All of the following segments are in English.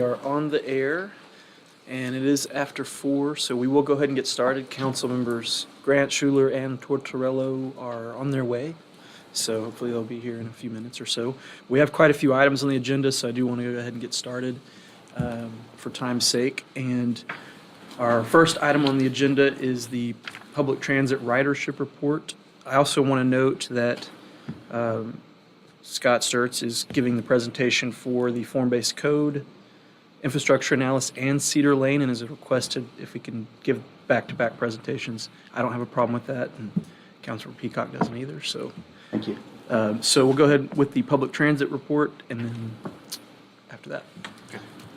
are on the air, and it is after 4, so we will go ahead and get started. Council members Grant, Schuler, and Tortorello are on their way, so hopefully they'll be here in a few minutes or so. We have quite a few items on the agenda, so I do want to go ahead and get started for time's sake. And our first item on the agenda is the Public Transit Ridership Report. I also want to note that Scott Sturts is giving the presentation for the form-based code, infrastructure analysis, and Cedar Lane, and has requested if we can give back-to-back presentations. I don't have a problem with that, and Councilor Peacock doesn't either, so. Thank you. So we'll go ahead with the public transit report, and then after that.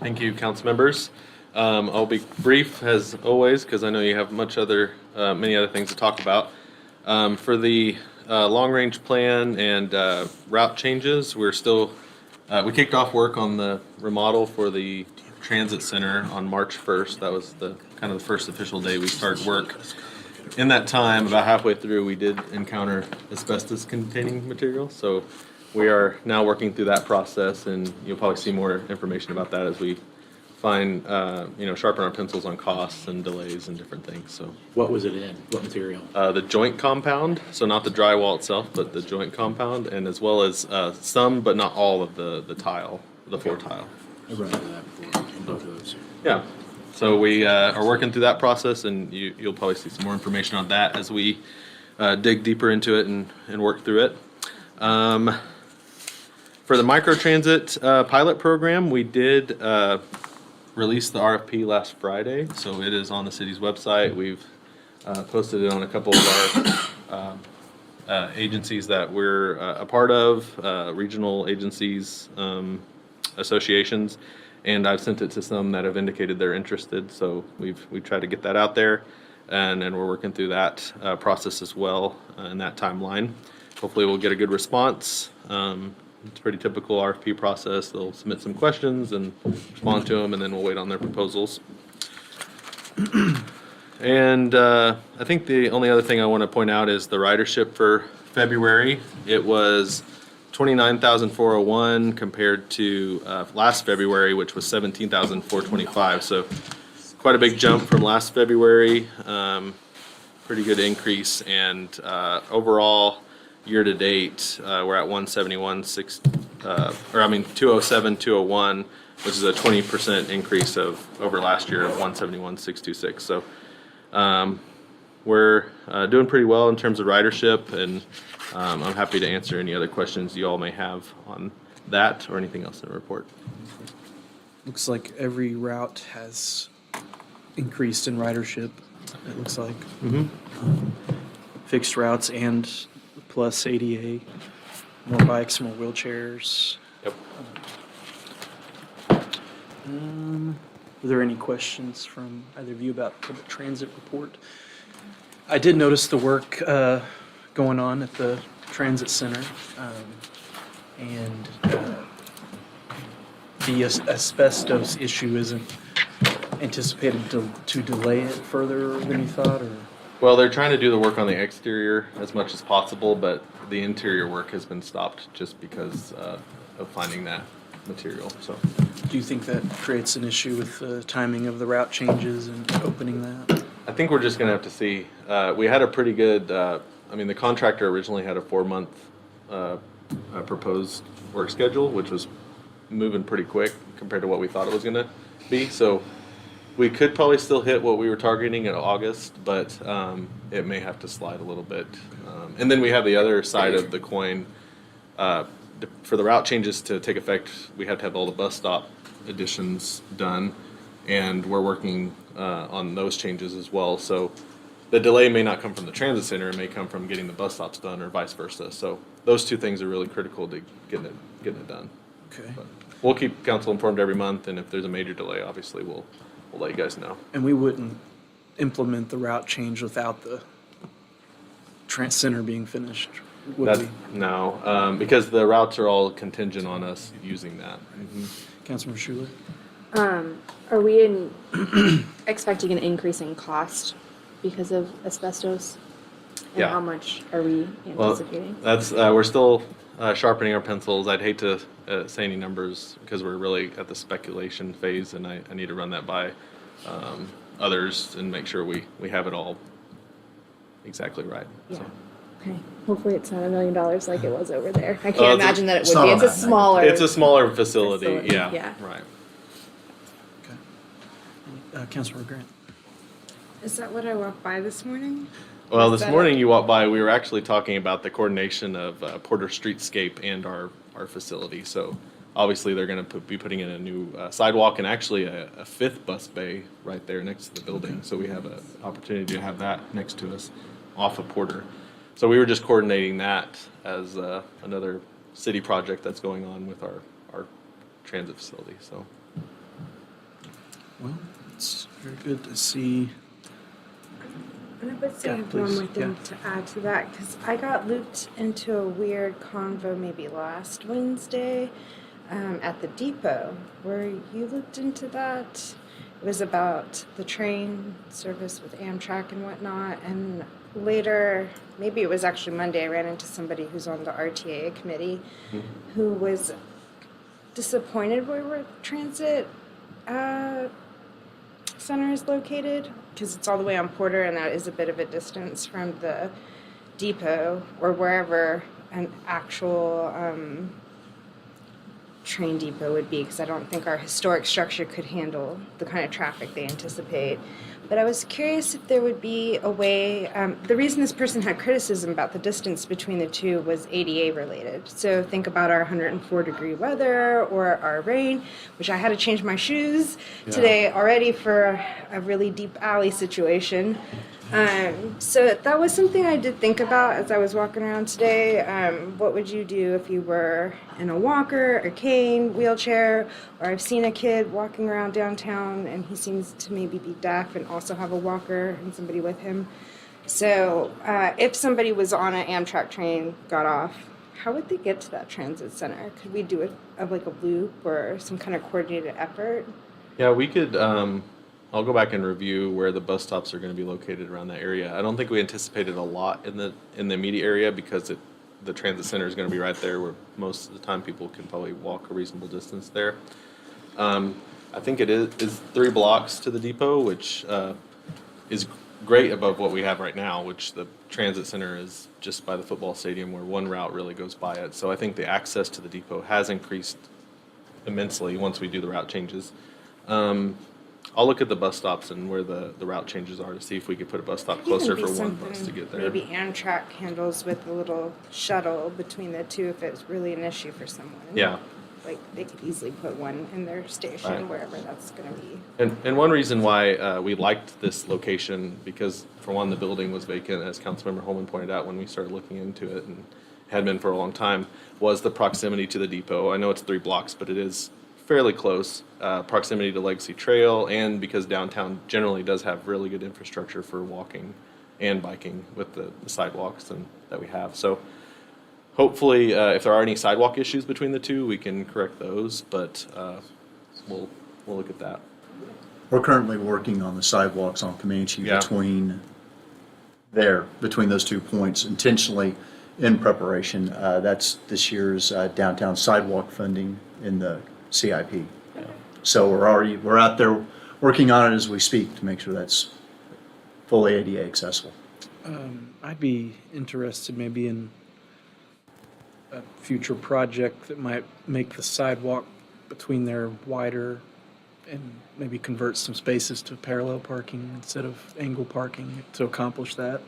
Thank you, council members. I'll be brief as always because I know you have many other things to talk about. For the long-range plan and route changes, we kicked off work on the remodel for the transit center on March 1st. That was the first official day we started work. In that time, about halfway through, we did encounter asbestos-containing material. So we are now working through that process, and you'll probably see more information about that as we sharpen our pencils on costs and delays and different things. So What was it in? What material? the joint compound, so not the drywall itself, but the joint compound, and as well as some, but not all of the tile, the floor tile. I've run into that before on both of those. Yeah. So we are working through that process, and you'll probably see some more information on that as we dig deeper into it and work through it. For the microtransit pilot program, we did release the RFP last Friday, so it is on the city's website. We've posted it on a couple of our agencies that we're a part of, regional agencies, associations, and I've sent it to some that have indicated they're interested. So we've tried to get that out there, and we're working through that process as well in that timeline. Hopefully, we'll get a good response. It's a pretty typical RFP process. They'll submit some questions and respond to them, and then we'll wait on their proposals. And I think the only other thing I want to point out is the ridership for February. It was 29,401 compared to last February, which was 17,425. So quite a big jump from last February. Pretty good increase, and overall, year to date, we're at 207,201, which is a 20% increase over last year of 171,626. So we're doing pretty well in terms of ridership, and I'm happy to answer any other questions you all may have on that or anything else in the report. Looks like every route has increased in ridership, it looks like. Fixed routes and plus ADA, more bikes, more wheelchairs. Yep. Are there any questions from either of you about public transit report? I did notice the work going on at the transit center, and the asbestos issue isn't anticipated to delay it further than you thought, or? Well, they're trying to do the work on the exterior as much as possible, but the interior work has been stopped just because of finding that material. So, Do you think that creates an issue with the timing of the route changes and opening that? I think we're just going to have to see. We had a pretty good, the contractor originally had a 4-month proposed work schedule, which was moving pretty quick compared to what we thought it was going to be. So we could probably still hit what we were targeting in August, but it may have to slide a little bit. And then we have the other side of the coin. For the route changes to take effect, we have to have all the bus stop additions done, and we're working on those changes as well. So the delay may not come from the transit center; it may come from getting the bus stops done, or vice versa. So those two things are really critical to getting it done. Okay. But we'll keep council informed every month, and if there's a major delay, obviously we'll let you guys know. And we wouldn't implement the route change without the center being finished, would we? No, because the routes are all contingent on us using that. Councilmember Schuler? Are we expecting an increase in cost because of asbestos? Yeah. how much are we Well, anticipating? that's, we're still sharpening our pencils. I'd hate to say any numbers because we're really at the speculation phase, and I need to run that by others and make sure we have it all exactly right. Yeah. So. Okay, hopefully it's not $1 million like it was over there. I Oh, can't it's a- imagine that it it's would not be. on It's a that smaller. It's a smaller facility, Facility, yeah, yeah. right. Okay. Councilmember Grant. Is that what I walked by this morning? Well, Is this that morning you walked by, we were actually talking about the coordination of Porter Streetscape and our facility. So obviously they're going to be putting in a new sidewalk and actually a fifth bus bay right there next to the building. So we have an opportunity to have that next to us off of Porter. So we were just coordinating that as another city project that's going on with our transit facility. So Well, it's very good to see. And I would say I Yeah, have one please, more thing yeah. to add to that because I got looped into a weird convo maybe last Wednesday at the depot. Were you looped into that? It was about the train service with Amtrak and whatnot. And later, maybe it was actually Monday, I ran into somebody who's on the RTA committee who was disappointed where transit center is located because it's all the way on Porter and that is a bit of a distance from the depot or wherever an actual train depot would be because I don't think our historic structure could handle the kind of traffic they anticipate. But I was curious if there would be a way, the reason this person had criticism about the distance between the two was ADA related. So think about our 104-degree weather or our rain, which I had to change my shoes today already for a really deep alley situation. So that was something I did think about as I was walking around today. What would you do if you were in a walker, a cane, wheelchair, or I've seen a kid walking around downtown and he seems to maybe be deaf and also have a walker and somebody with him. So if somebody was on an Amtrak train, got off, how would they get to that transit center? Could we do it of like a loop or some kind of coordinated effort? yeah, we could. I'll go back and review where the bus stops are going to be located around that area. I don't think we anticipated a lot in the immediate area because the transit center is going to be right there where most of the time people can probably walk a reasonable distance there. I think it is 3 blocks to the depot, which is great above what we have right now, which the transit center is just by the football stadium where one route really goes by it. So I think the access to the depot has increased immensely once we do the route changes. I'll look at the bus stops and where the route changes are to see if we could put a bus stop closer Even for be one something bus to get there. Maybe Amtrak handles with a little shuttle between the two if it's really an issue for someone. Yeah. Like they could easily put one in their station, Right. wherever that's going to be. And one reason why we liked this location, because for one, the building was vacant, as Councilmember Holman pointed out when we started looking into it, and had been for a long time, was the proximity to the depot. I know it's 3 blocks, but it is fairly close. Proximity to Legacy Trail, and because downtown generally does have really good infrastructure for walking and biking with the sidewalks that we have. So hopefully, if there are any sidewalk issues between the two, we can correct those, but we'll look at that. We're currently working on the sidewalks on Comanche Yeah. between those 2 points intentionally in preparation. That's this year's downtown sidewalk funding in the CIP. So we're out there working on it as we speak to make sure that's fully ADA accessible. I'd be interested maybe in a future project that might make the sidewalk between there wider and maybe convert some spaces to parallel parking instead of angle parking to accomplish that.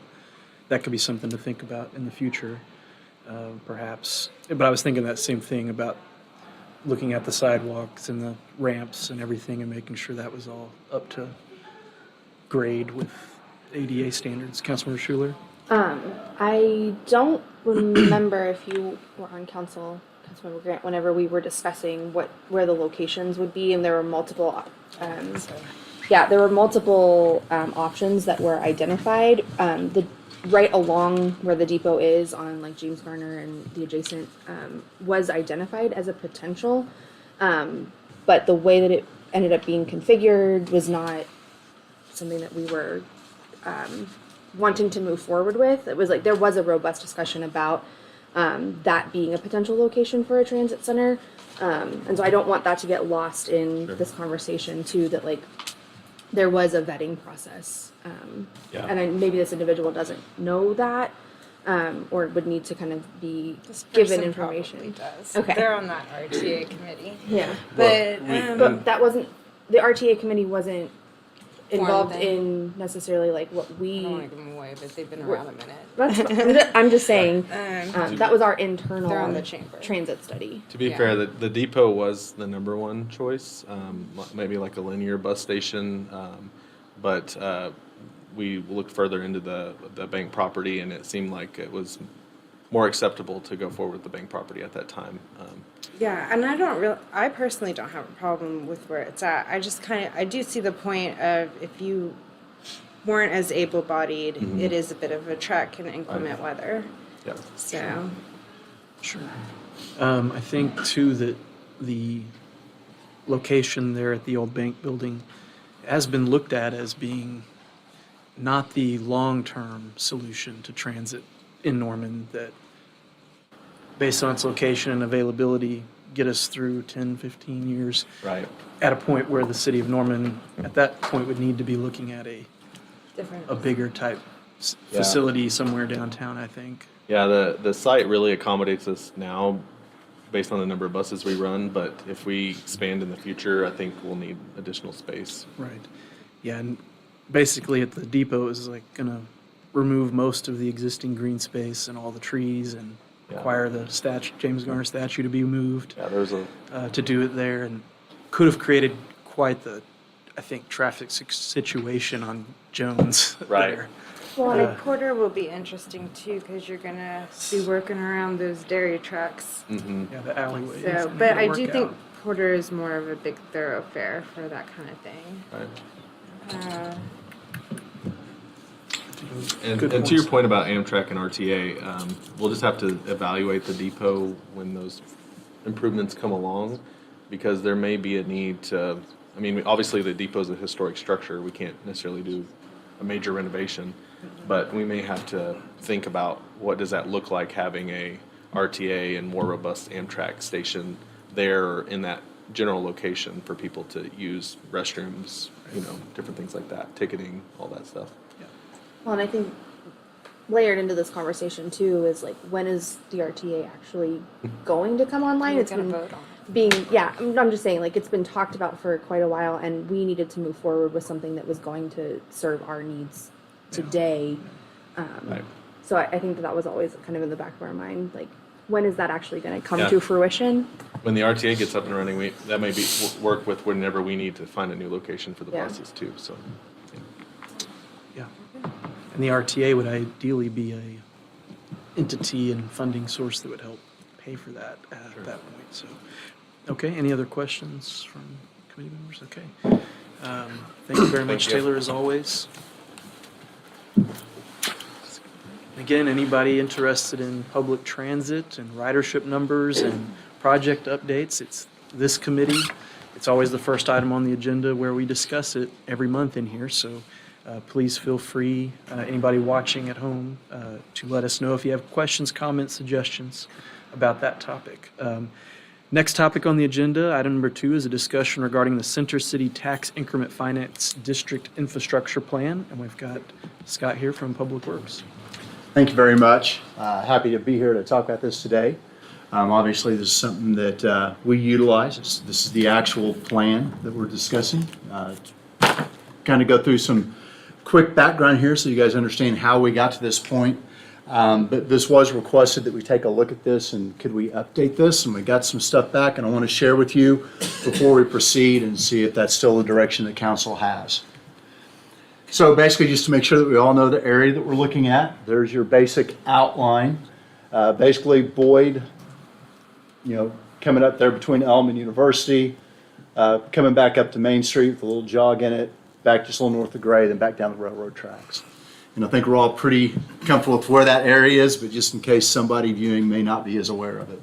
That could be something to think about in the future, perhaps. But I was thinking that same thing about looking at the sidewalks and the ramps and everything and making sure that was all up to grade with ADA standards. Councilmember Schuler? I don't remember if you were on Councilmember Grant, whenever we were discussing where the locations would be, and there were multiple, options that were identified. Right along where the depot is on like James Garner and the adjacent, was identified as a potential. But the way that it ended up being configured was not something that we were, wanting to move forward with. It was like there was a robust discussion about that being a potential location for a transit center. And so I don't want that to get lost in this conversation too, that like there was a vetting process. Yeah. And maybe this individual doesn't know that, or would need to kind of be This given person information. probably does. Okay. They're on that RTA committee. Yeah. But, But that wasn't, the RTA committee wasn't involved then. in necessarily like what I we. don't want to give them away, but they've been around a minute. That's fine. I'm just saying, that was our internal They're on the chamber. transit study. To be Yeah. fair, the depot was the number one choice, maybe like a linear bus station, but we looked further into the bank property, and it seemed like it was more acceptable to go forward with the bank property at that time. Yeah, and I personally don't have a problem with where it's at. I just I do see the point of if you weren't as able-bodied, it is a bit of a trek in inclement weather. Yeah. So, Sure. I think too that the location there at the old bank building has been looked at as being not the long-term solution to transit in Norman, that based on its location and availability, get us through 10, 15 years Right. at a point where the city of Norman at that point would need to be looking at a different. bigger type Yeah. facility somewhere downtown, I think. Yeah, the site really accommodates us now based on the number of buses we run, but if we expand in the future, I think we'll need additional space. Right. Yeah, and basically at the depot is like gonna remove most of the existing green space and all the trees and Yeah. require the James Garner statue to be moved Yeah, there's a, to do it there, and could have created quite the, I think, traffic situation on Jones. Right. there. Well, and Porter will be interesting too, because you're gonna be working around those dairy trucks. Yeah, the alleyway. So, but I do think Porter is more of a big thoroughfare for that kind of thing. right. Uh, And, Good and to your points. point about Amtrak and RTA, we'll just have to evaluate the depot when those improvements come along, because there may be a need to, I mean, obviously the depot is a historic structure, we can't necessarily do a major renovation, but we may have to think about what does that look like having a RTA and more robust Amtrak station there or in that general location for people to use restrooms, different things like that, ticketing, all that stuff. Well, and I think layered into this conversation too is like, when is the RTA actually going to come online? We're It's gonna been vote on I'm just saying, like, it's been talked about for quite a while, and we needed to move forward with something that was going to serve our needs today. Right. So I think that was always kind of in the back of our mind, like, when is that actually going to come Yeah. to fruition? When the RTA gets up and running, that may be work with whenever we need to find a new location for the Yeah. buses too, so. Yeah. And the RTA would ideally be a entity and funding source that would help pay for that at that point, so. Okay, any other questions from committee members? Okay. Thank you very much, Thank you. Taylor, as always. Again, anybody interested in public transit and ridership numbers and project updates, it's this committee. It's always the first item on the agenda where we discuss it every month in here, so please feel free, anybody watching at home, to let us know if you have questions, comments, suggestions about that topic. Next topic on the agenda, item number 2, is a discussion regarding the Center City Tax Increment Finance District Infrastructure Plan, and we've got Scott here from Public Works. Thank you very much. Happy to be here to talk about this today. Obviously, this is something that we utilize. This is the actual plan that we're discussing. Kind of go through some quick background here so you guys understand how we got to this point. But this was requested that we take a look at this and could we update this? And we got some stuff back and I want to share with you before we proceed and see if that's still the direction that council has. So basically, just to make sure that we all know the area that we're looking at, there's your basic outline. Basically, Boyd, coming up there between Elm and University, coming back up to Main Street with a little jog in it, back just a little north of Gray, then back down the railroad tracks. And I think we're all pretty comfortable with where that area is, but just in case somebody viewing may not be as aware of it.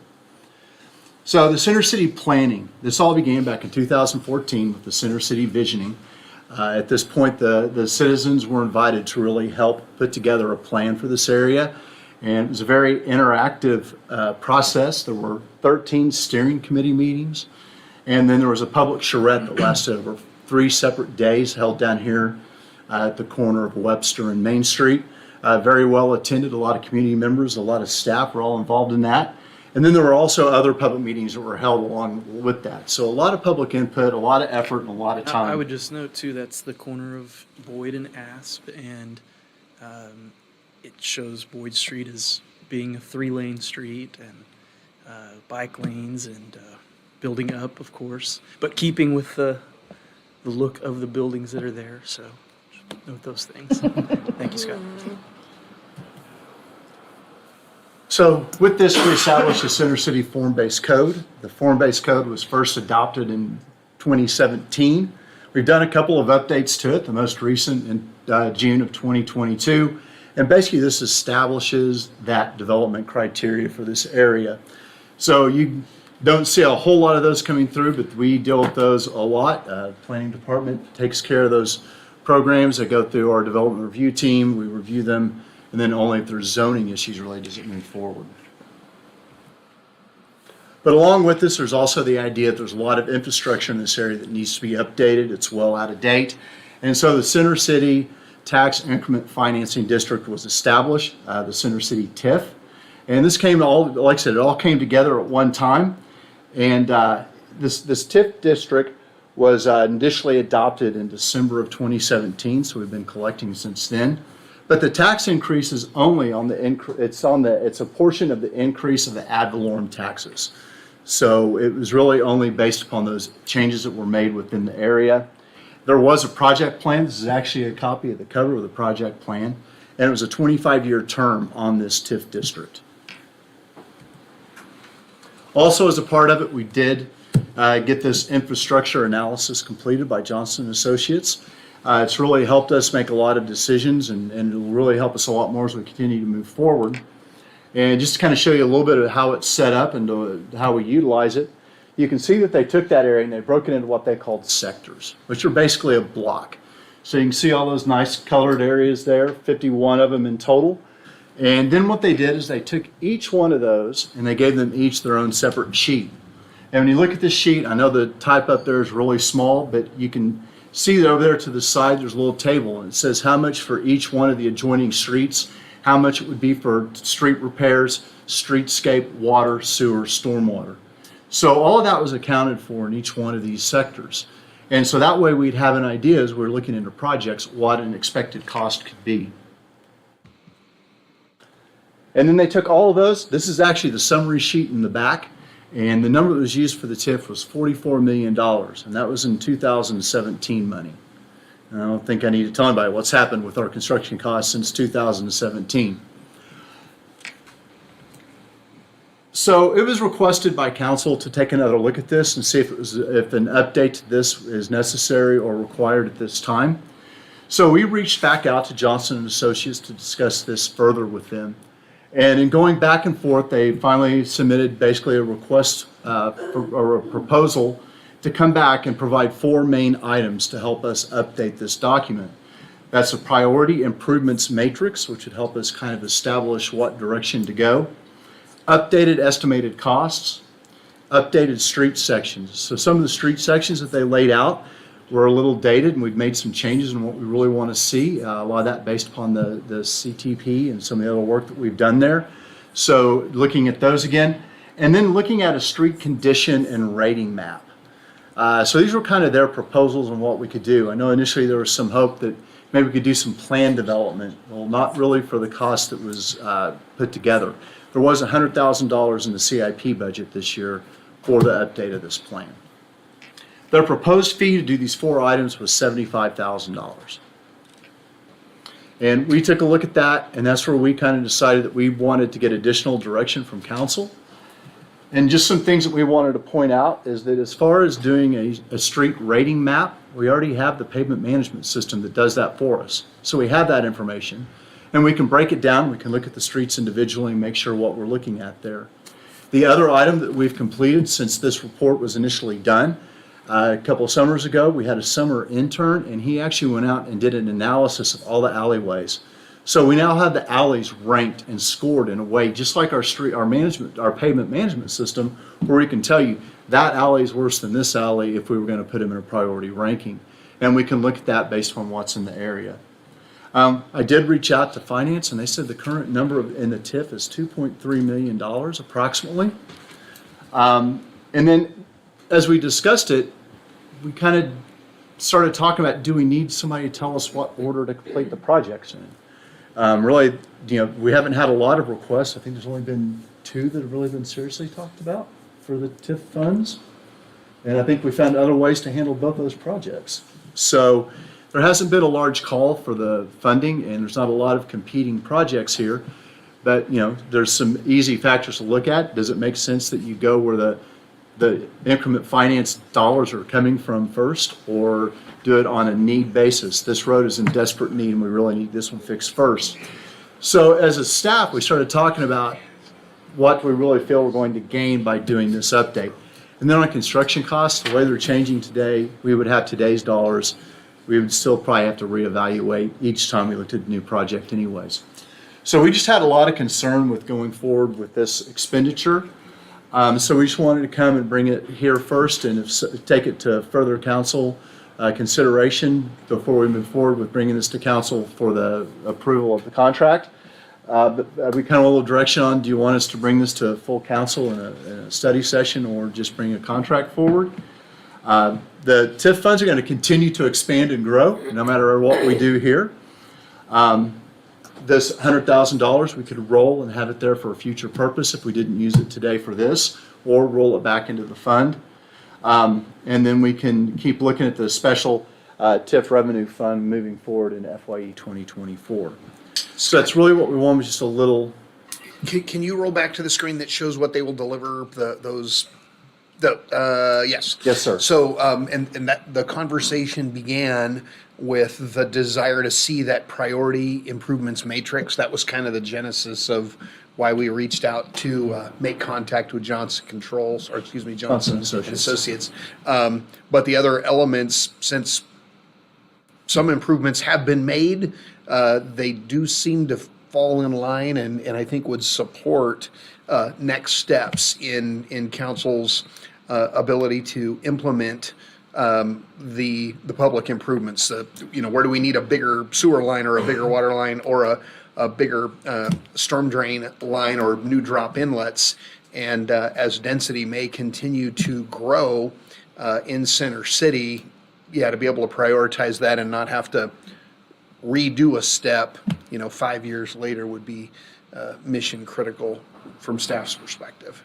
So the Center City planning, this all began back in 2014 with the Center City visioning. At this point, the citizens were invited to really help put together a plan for this area. And it was a very interactive process. There were 13 steering committee meetings. And then there was a public charrette that lasted over 3 separate days, held down here at the corner of Webster and Main Street. Very well attended, a lot of community members, a lot of staff were all involved in that. And then there were also other public meetings that were held along with that. So a lot of public input, a lot of effort, and a lot of time. I would just note too, that's the corner of Boyd and Asp, and it shows Boyd Street as being a 3-lane street, and bike lanes, and building up, of course, but keeping with the look of the buildings that are there. So just note those things. Thank you, Scott. So with this, we established the Center City Form-Based Code. The Form-Based Code was first adopted in 2017. We've done a couple of updates to it, the most recent in June of 2022. And basically this establishes that development criteria for this area. So you don't see a whole lot of those coming through, but we deal with those a lot. Planning Department takes care of those programs that go through our development review team. We review them, and then only if there's zoning issues really does it move forward. But along with this, there's also the idea that there's a lot of infrastructure in this area that needs to be updated. It's well out of date. And so the Center City Tax Increment Financing District was established, the Center City TIF. And this came all, like I said, it all came together at one time. And this TIF district was initially adopted in December of 2017, so we've been collecting since then. But the tax increase is only on the it's a portion of the increase of the ad valorem taxes. So it was really only based upon those changes that were made within the area. There was a project plan. This is actually a copy of the cover of the project plan. And it was a 25-year term on this TIF district. Also, as a part of it, we did get this infrastructure analysis completed by Johnson & Associates. It's really helped us make a lot of decisions, and it will really help us a lot more as we continue to move forward. And just to kind of show you a little bit of how it's set up and how we utilize it, you can see that they took that area and they broke it into what they called sectors, which are basically a block. So you can see all those nice colored areas there, 51 of them in total. And then what they did is they took each one of those and they gave them each their own separate sheet. And when you look at this sheet, I know the type up there is really small, but you can see that over there to the side there's a little table, and it says how much for each one of the adjoining streets, how much it would be for street repairs, streetscape, water, sewer, stormwater. So all of that was accounted for in each one of these sectors. And so that way we'd have an idea as we're looking into projects what an expected cost could be. And then they took all of those. This is actually the summary sheet in the back. And the number that was used for the TIF was $44 million. And that was in 2017 money. And I don't think I need to tell anybody what's happened with our construction costs since 2017. So it was requested by council to take another look at this and see if an update to this is necessary or required at this time. So we reached back out to Johnson & Associates to discuss this further with them. And in going back and forth, they finally submitted basically a request or a proposal to come back and provide 4 main items to help us update this document. That's a priority improvements matrix, which would help us kind of establish what direction to go. Updated estimated costs, updated street sections. So some of the street sections that they laid out were a little dated, and we've made some changes in what we really want to see. A lot of that based upon the CTP and some of the other work that we've done there. So looking at those again, and then looking at a street condition and rating map. So these were kind of their proposals on what we could do. I know initially there was some hope that maybe we could do some plan development. Well, not really for the cost that was put together. There was $100,000 in the CIP budget this year for the update of this plan. Their proposed fee to do these 4 items was $75,000. And we took a look at that, and that's where we kind of decided that we wanted to get additional direction from council. And just some things that we wanted to point out is that as far as doing a street rating map, we already have the pavement management system that does that for us. So we have that information, and we can break it down. We can look at the streets individually and make sure what we're looking at there. The other item that we've completed since this report was initially done, A couple of summers ago, we had a summer intern, and he actually went out and did an analysis of all the alleyways. So we now have the alleys ranked and scored in a way, just like our pavement management system, where we can tell you that alley is worse than this alley if we were going to put them in a priority ranking. And we can look at that based on what's in the area. I did reach out to finance, and they said the current number in the TIF is $2.3 million approximately. And then as we discussed it, we kind of started talking about, do we need somebody to tell us what order to complete the projects in? Really, we haven't had a lot of requests. I think there's only been 2 that have really been seriously talked about for the TIF funds. And I think we found other ways to handle both those projects. So there hasn't been a large call for the funding, and there's not a lot of competing projects here. But, there's some easy factors to look at. Does it make sense that you go where the increment finance dollars are coming from first, or do it on a need basis? This road is in desperate need, and we really need this one fixed first. So as a staff, we started talking about what we really feel we're going to gain by doing this update. And then on construction costs, the way they're changing today, we would have today's dollars. We would still probably have to reevaluate each time we looked at a new project anyways. So we just had a lot of concern with going forward with this expenditure. So we just wanted to come and bring it here first and take it to further council consideration before we move forward with bringing this to council for the approval of the contract. But we kind of a little direction on, do you want us to bring this to full council in a study session, or just bring a contract forward? The TIF funds are going to continue to expand and grow no matter what we do here. This $100,000 we could roll and have it there for a future purpose if we didn't use it today for this, or roll it back into the fund. And then we can keep looking at the special TIF revenue fund moving forward in FYE 2024. So that's really what we want, was just a little. Can you roll back to the screen that shows what they will deliver, yes. Yes, sir. So, and that the conversation began with the desire to see that priority improvements matrix. That was kind of the genesis of why we reached out to make contact with Johnson Controls, or excuse me, Johnson and Associates. But the other elements, since some improvements have been made, they do seem to fall in line, and I think would support next steps in council's ability to implement the public improvements. Where do we need a bigger sewer line, or a bigger water line, or a bigger storm drain line, or new drop inlets? And as density may continue to grow in Center City, to be able to prioritize that and not have to redo a step, 5 years later, would be mission critical from staff's perspective.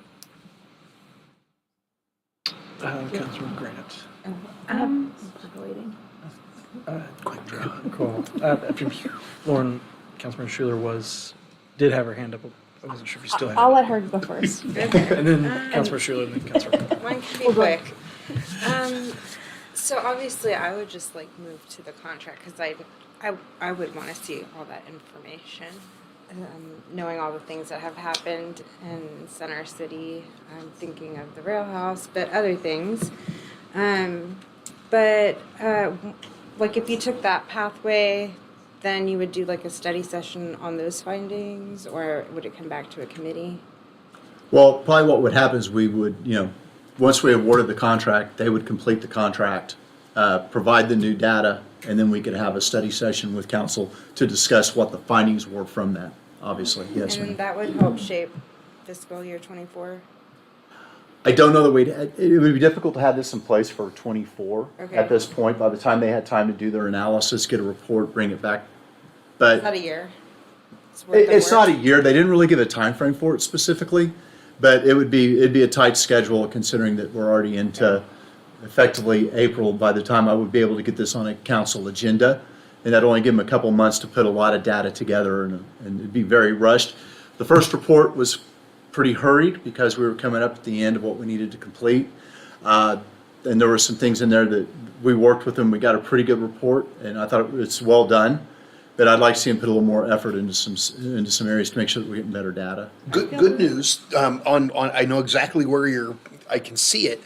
Councilman Grant. Waiting. Quick draw. Cool. After Lauren, Councilman Schuler did have her hand up. I wasn't sure if you still had I'll it. let her go first. And then Councilman Schuler, and then Councilman. Mine can be quick. So obviously, I would just move to the contract, because I would want to see all that information, knowing all the things that have happened in Center City. I'm thinking of the rail house, but other things. If you took that pathway, then you would do a study session on those findings, or would it come back to a committee? Well, probably what would happen is we would, once we awarded the contract, they would complete the contract, provide the new data, and then we could have a study session with council to discuss what the findings were from that, obviously. Yes, And ma'am. that would help shape fiscal year 24? I don't know that it would be difficult to have this in place for 24 Okay. at this point. By the time they had time to do their analysis, get a report, bring it back. But Is that a year? worth of it's not a work? year. They didn't really give a time frame for it specifically, but it'd be a tight schedule considering that we're already into effectively April by the time I would be able to get this on a council agenda. And that'd only give them a couple months to put a lot of data together, and it'd be very rushed. The first report was pretty hurried because we were coming up at the end of what we needed to complete. And there were some things in there that we worked with them. We got a pretty good report, and I thought it's well done. But I'd like to see them put a little more effort into some areas to make sure that we're getting better data. Good news. On I know exactly where I can see it.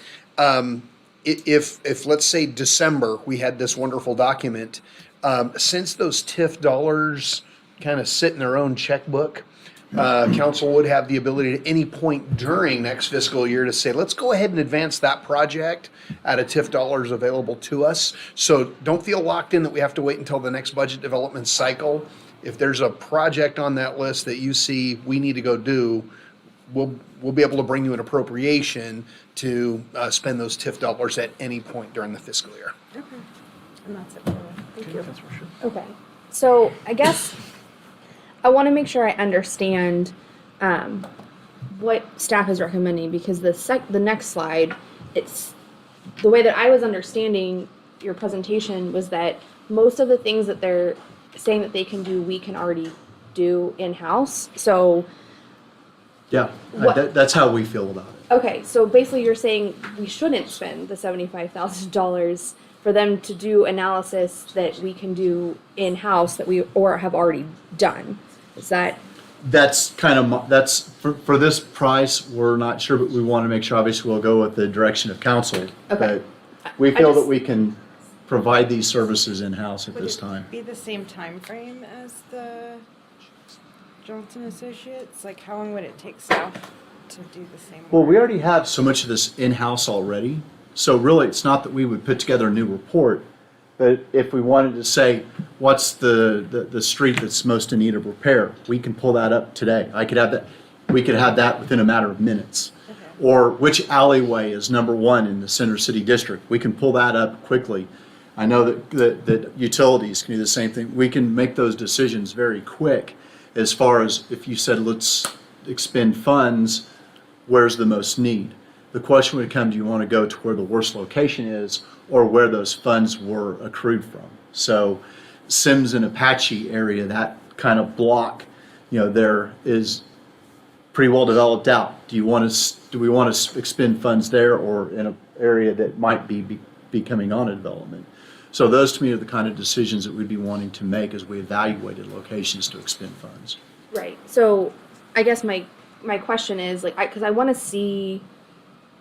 if let's say December, we had this wonderful document, since those TIF dollars kind of sit in their own checkbook, council would have the ability at any point during next fiscal year to say, let's go ahead and advance that project out of TIF dollars available to us. So don't feel locked in that we have to wait until the next budget development cycle. If there's a project on that list that you see we need to go do, we'll be able to bring you an appropriation to spend those TIF dollars at any point during the fiscal year. Okay. And that's it. For me. Thank you. That's for sure. Okay, so I guess I want to make sure I understand what staff is recommending, because the next slide, it's the way that I was understanding your presentation was that most of the things that they're saying that they can do, we can already do in-house. So, Yeah, What- that's how we feel about it. okay, so basically you're saying we shouldn't spend the $75,000 for them to do analysis that we can do in-house that we or have already done. Is that That's kind of, that's, for this price, we're not sure, but we want to make sure, obviously, we'll go with the direction of council. Okay. But we I feel that just- we can provide these services in-house at Would this it time. be the same time frame as the Johnson Associates? Like, how long would it take staff to do the same? Well, we work? already have so much of this in-house already, so really, it's not that we would put together a new report, but if we wanted to say, what's the street that's most in need of repair, we can pull that up today. I could have that, we could have that within a matter of minutes. Or which alleyway is number one in the Center City District, we can pull that up quickly. I know that utilities can do the same thing. We can make those decisions very quick as far as if you said, let's expend funds, where's the most need? The question would come, do you want to go to where the worst location is or where those funds were accrued from? So Sims and Apache area, that kind of block, there is pretty well developed out. Do we want to expend funds there or in an area that might be coming on a development? So those to me are the kind of decisions that we'd be wanting to make as we evaluated locations to expend funds. right? So I guess my question is like, because I want to see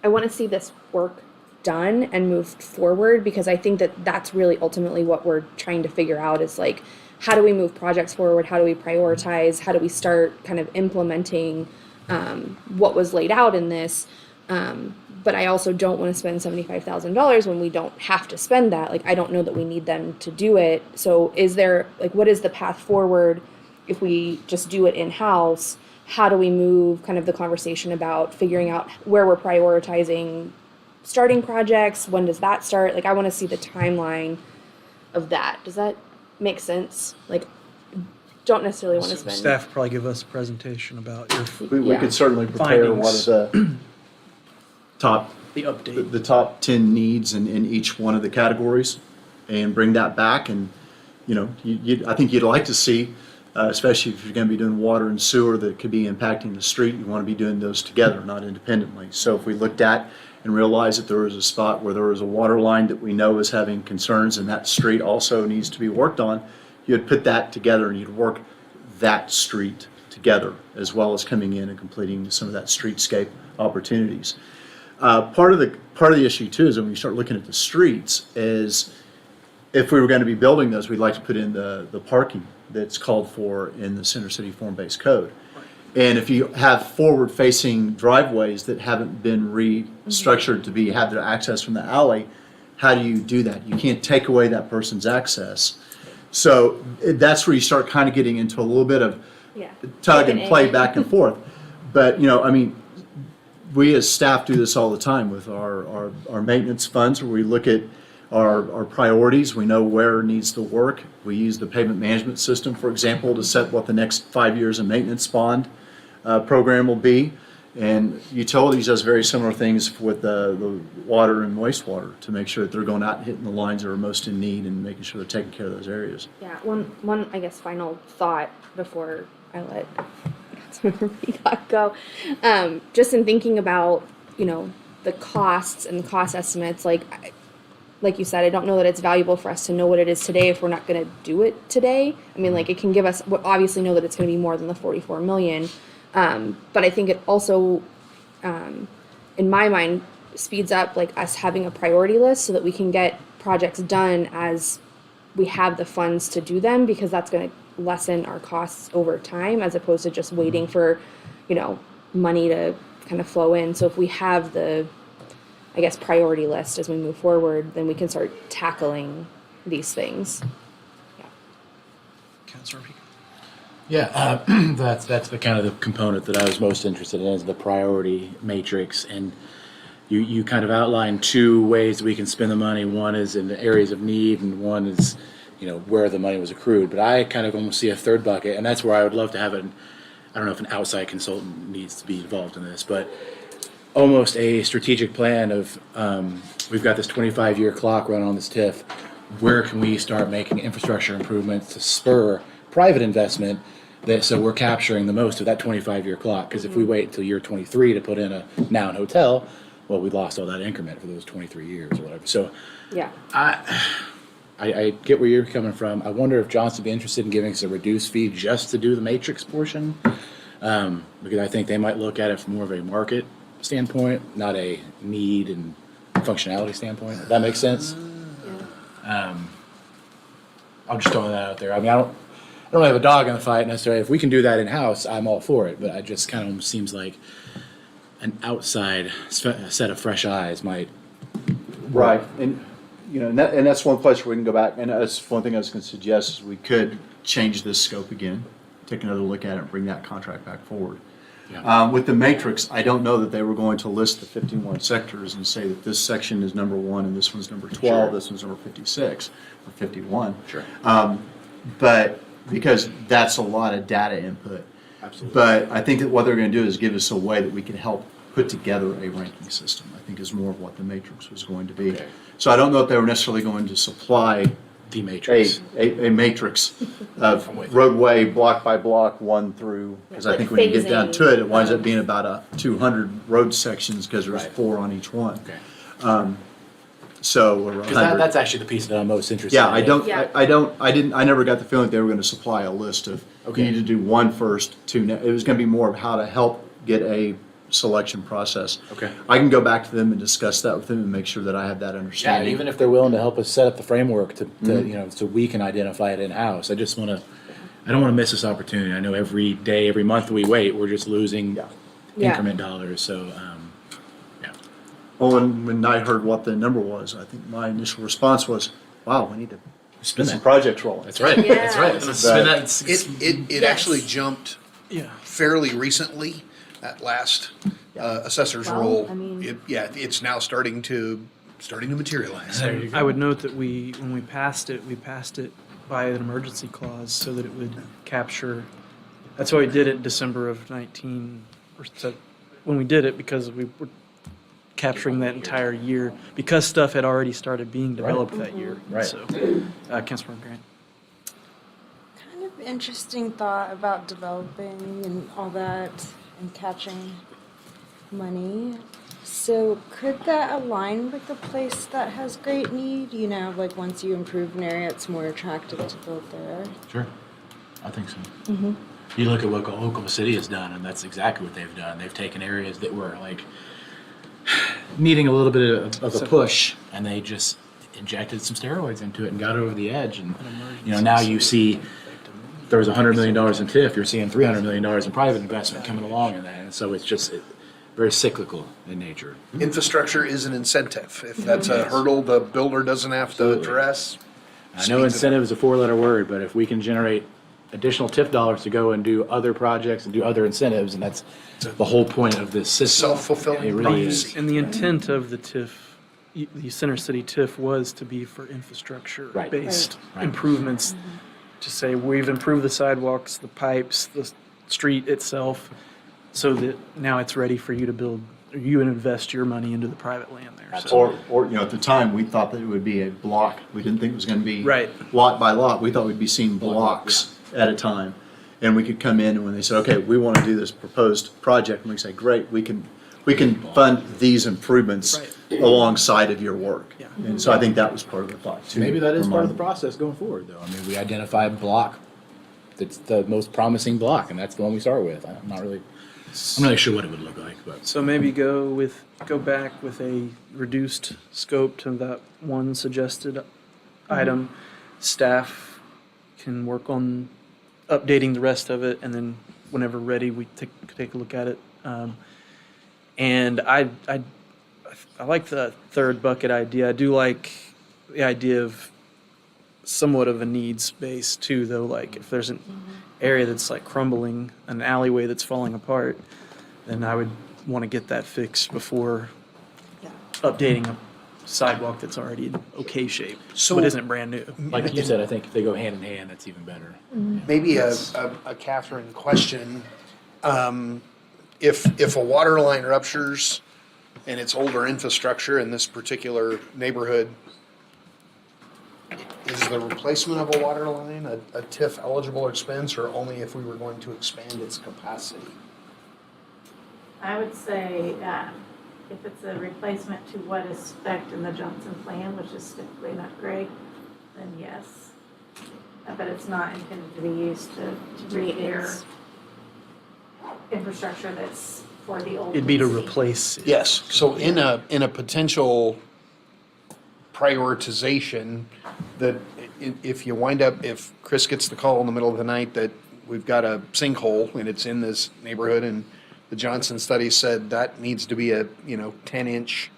this work done and moved forward, because I think that that's really ultimately what we're trying to figure out is like, how do we move projects forward? How do we prioritize? How do we start kind of implementing what was laid out in this? But I also don't want to spend $75,000 when we don't have to spend that. Like, I don't know that we need them to do it. So is there, like, what is the path forward if we just do it in-house? How do we move kind of the conversation about figuring out where we're prioritizing starting projects? When does that start? Like, I want to see the timeline of that. Does that make sense? Like, don't necessarily want to spend. Staff will probably give us a presentation about We Yeah. could certainly prepare Findings. what are the top the update. the top 10 needs in each one of the categories and bring that back. And, I think you'd like to see, especially if you're going to be doing water and sewer that could be impacting the street, you want to be doing those together, not independently. So if we looked at and realized that there was a spot where there was a water line that we know is having concerns and that street also needs to be worked on, you'd put that together and you'd work that street together as well as coming in and completing some of that streetscape opportunities. Part of the issue too is when we start looking at the streets is if we were going to be building those, we'd like to put in the parking that's called for in the Center City Form-Based Code. And if you have forward-facing driveways that haven't been restructured to have their access from the alley, how do you do that? You can't take away that person's access. So that's where you start kind of getting into a little bit of Yeah. tug and play Chicken back and forth. But, we as staff do this all the time with our maintenance funds where we look at our priorities. We know where needs to work. We use the pavement management system, for example, to set what the next 5 years of maintenance bond program will be. And utilities does very similar things with the water and wastewater to make sure that they're going out and hitting the lines that are most in need and making sure they're taking care of those areas. Yeah, one I guess final thought before I let Councilmember go. Just in thinking about, the costs and the cost estimates, like you said, I don't know that it's valuable for us to know what it is today if we're not going to do it today. I mean, like, it can give us, we obviously know that it's going to be more than the 44 million. But I think it also, in my mind, speeds up like us having a priority list so that we can get projects done as we have the funds to do them, because that's going to lessen our costs over time as opposed to just waiting for, you know, money to kind of flow in. So if we have the, I guess, priority list as we move forward, then we can start tackling these things. Councilor Pico. Yeah, that's the kind of the component that I was most interested in, is the priority matrix. And you kind of outlined two ways we can spend the money. One is in the areas of need, and one is, you know, where the money was accrued. But I kind of almost see a third bucket, and that's where I would love to have I don't know if an outside consultant needs to be involved in this, but almost a strategic plan of, we've got this 25-year clock running on this TIF. Where can we start making infrastructure improvements to spur private investment, so we're capturing the most of that 25-year clock? Because if we wait until year 23 to put in a Noun hotel, well, we lost all that increment for those 23 years or whatever. So Yeah. I get where you're coming from. I wonder if Johnson would be interested in giving us a reduced fee just to do the matrix portion, because I think they might look at it from more of a market standpoint, not a need and functionality standpoint. If that makes sense? I'm just throwing that out there. I mean, I don't have a dog in the fight necessarily. If we can do that in-house, I'm all for it. But I just kind of seems like an outside set of fresh eyes might. Right, and, you know, and that's one place where we can go back, and that's one thing I was gonna suggest, is we could change this scope again, take another look at it, and bring that contract back forward. Yeah. With the matrix, I don't know that they were going to list the 51 sectors and say that this section is number 1 and this one's number 12, Sure. this one's number 56 or 51. Sure. But because that's a lot of data input. Absolutely. But I think that what they're going to do is give us a way that we can help put together a ranking system, I think is more of what the matrix was going to be. Okay. So I don't know if they were necessarily going to supply The matrix. a matrix of I'm with you. roadway block by block, 1 through, because I Like think when you get down phasing to it, it winds up of- being about 200 road sections, because there's Right. 4 on each one. Okay. So, or Because 100. that's actually the piece that I'm most interested in. Yeah, I don't, Yeah. I never got the feeling that they were gonna supply a list of, you Okay. need to do 1 first, 2, it was gonna be more of how to help get a selection process. Okay. I can go back to them and discuss that with them and make sure that I have that Yeah, understanding. even if they're willing to help us set up the framework to you know, so we can identify it in-house. I don't want to miss this opportunity. I know every day, every month we wait, we're just losing Yeah. Yeah. increment dollars, so, yeah. Well, and when I heard what the number was, I think my initial response was, wow, we need to Spin get some that. projects rolling. That's right, that's right. Yeah. Spin that. It actually jumped Yeah. fairly recently, that last assessor's Well, roll. I mean- It's now starting to materialize. There you go. I would note that when we passed it by an emergency clause so that it would capture, that's why we did it December of 19, or so, when we did it, because we were capturing that entire year, because stuff had already started being developed that year. Right. So, Councilmember Grant. Kind of interesting thought about developing and all that and catching money. So could that align with a place that has great need? You know, like once you improve an area, it's more attractive to build there. Sure, I think so. You look at what Oklahoma City has done, and that's exactly what they've done. They've taken areas that were like needing a little bit of a push, and they just injected some steroids into it and got over the edge. And you know, now you see there was $100 million in TIF. You're seeing $300 million in private investment coming along in that, and so it's just very cyclical in nature. Infrastructure is an incentive. If that's a hurdle the builder doesn't have to address. I know incentive is a 4-letter word, but if we can generate additional TIF dollars to go and do other projects and do other incentives, and that's the whole point of this system. Self-fulfilling It really is. prophecy. And the intent of the TIF, the Center City TIF, was to be for infrastructure-based Right. improvements. To say, we've improved the sidewalks, the pipes, the street itself, so that now it's ready for you to build, or you invest your money into the private land there. So, Or, you know, at the time, we thought that it would be a block. We didn't think it was gonna be Right. lot by lot. We thought we'd be seeing blocks at a time. And we could come in, and when they said, okay, we wanna do this proposed project, and we say, great, we can fund these improvements Right. alongside of your work. Yeah. And so I think that was part of the thought too. Maybe that is from part our- of the process going forward, though. I mean, we identify a block that's the most promising block, and that's the one we start with. I'm not really I'm not really sure what it would look like, but So maybe go back with a reduced scope to that one suggested item. Staff can work on updating the rest of it, and then whenever ready, we take a look at it. And I like the third bucket idea. I do like the idea of somewhat of a needs base too, though. Like if there's an area that's like crumbling, an alleyway that's falling apart, then I would want to get that fixed before updating a sidewalk that's already in okay shape, So- but isn't brand new. like you said, I think if they go hand in hand, that's even better. Maybe a Catherine question. If a water line ruptures and it's older infrastructure in this particular neighborhood, is the replacement of a water line a TIF eligible expense, or only if we were going to expand its capacity? I would say, if it's a replacement to what is spec in the Johnson plan, which is typically not great, then yes. But it's not intended to be used to repair Maintenance. infrastructure that's for the old. It'd be to DC. replace it. Yes, so in a potential prioritization, that if you wind up, if Chris gets the call in the middle of the night that we've got a sinkhole and it's in this neighborhood, and the Johnson study said that needs to be a, 10-inch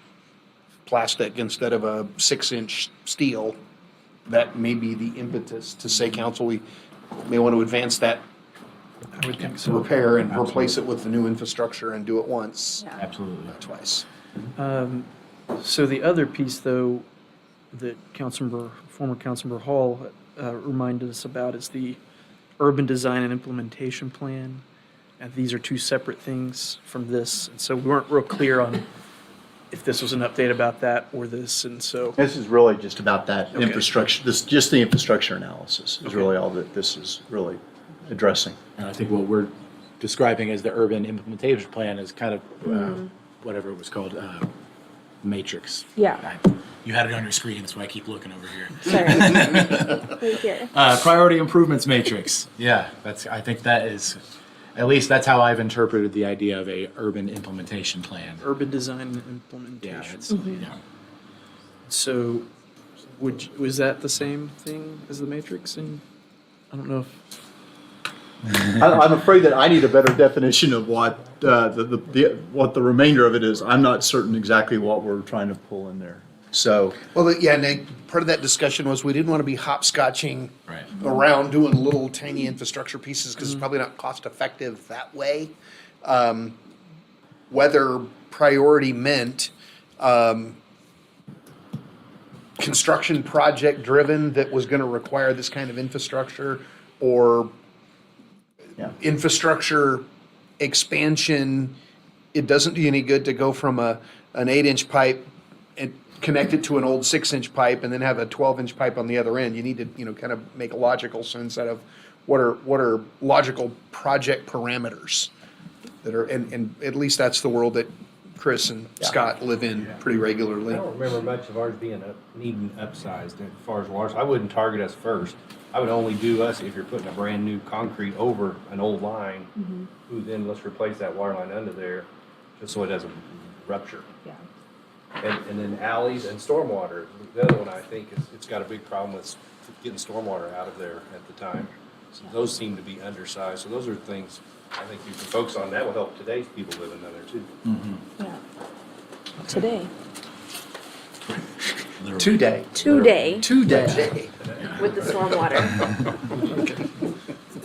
plastic instead of a 6-inch steel, that may be the impetus to say, council, we may want to advance that I would think so. repair and replace it with the new infrastructure and do it once, Yeah. Absolutely. not twice. So the other piece, though, that former Councilmember Hall reminded us about is the urban design and implementation plan. And these are two separate things from this, and so we weren't real clear on if this was an update about that or this, and so. This is really just about that Okay. infrastructure, just the infrastructure analysis is really all that this is really addressing. And I think what we're describing as the urban implementation plan is kind of whatever it was called, matrix. Yeah. You had it on your screen, so I keep looking over here. Sorry. Right here. Priority improvements matrix. Yeah, I think that is, at least that's how I've interpreted the idea of a urban implementation plan. Urban design and Yeah, implementation. it's, yeah. So, was that the same thing as the matrix? And I don't know if. I'm afraid that I need a better definition of what what the remainder of it is. I'm not certain exactly what we're trying to pull in there. So, Well, yeah, and part of that discussion was we didn't want to be hopscotching Right. around doing little tiny infrastructure pieces because it's probably not cost effective that way. Whether priority meant construction project driven that was going to require this kind of infrastructure, or yeah. infrastructure expansion, it doesn't do you any good to go from an 8-inch pipe and connect it to an old 6-inch pipe and then have a 12-inch pipe on the other end. You need to, kind of make a logical sense out of what are logical project parameters that are, and at least that's the world that Chris and Scott live in pretty regularly. I don't remember much of ours being needing upsized as far as ours. I wouldn't target us first. I would only do us if you're putting a brand new concrete over an old line. Who then let's replace that water line under there, just so it doesn't rupture. Yeah. And then alleys and stormwater. The other one I think is it's got a big problem with getting stormwater out of there at the time. So those seem to be undersized. So those are things I think you can focus on. That will help today's people living down there too. Yeah. Today. Today. Today with the stormwater.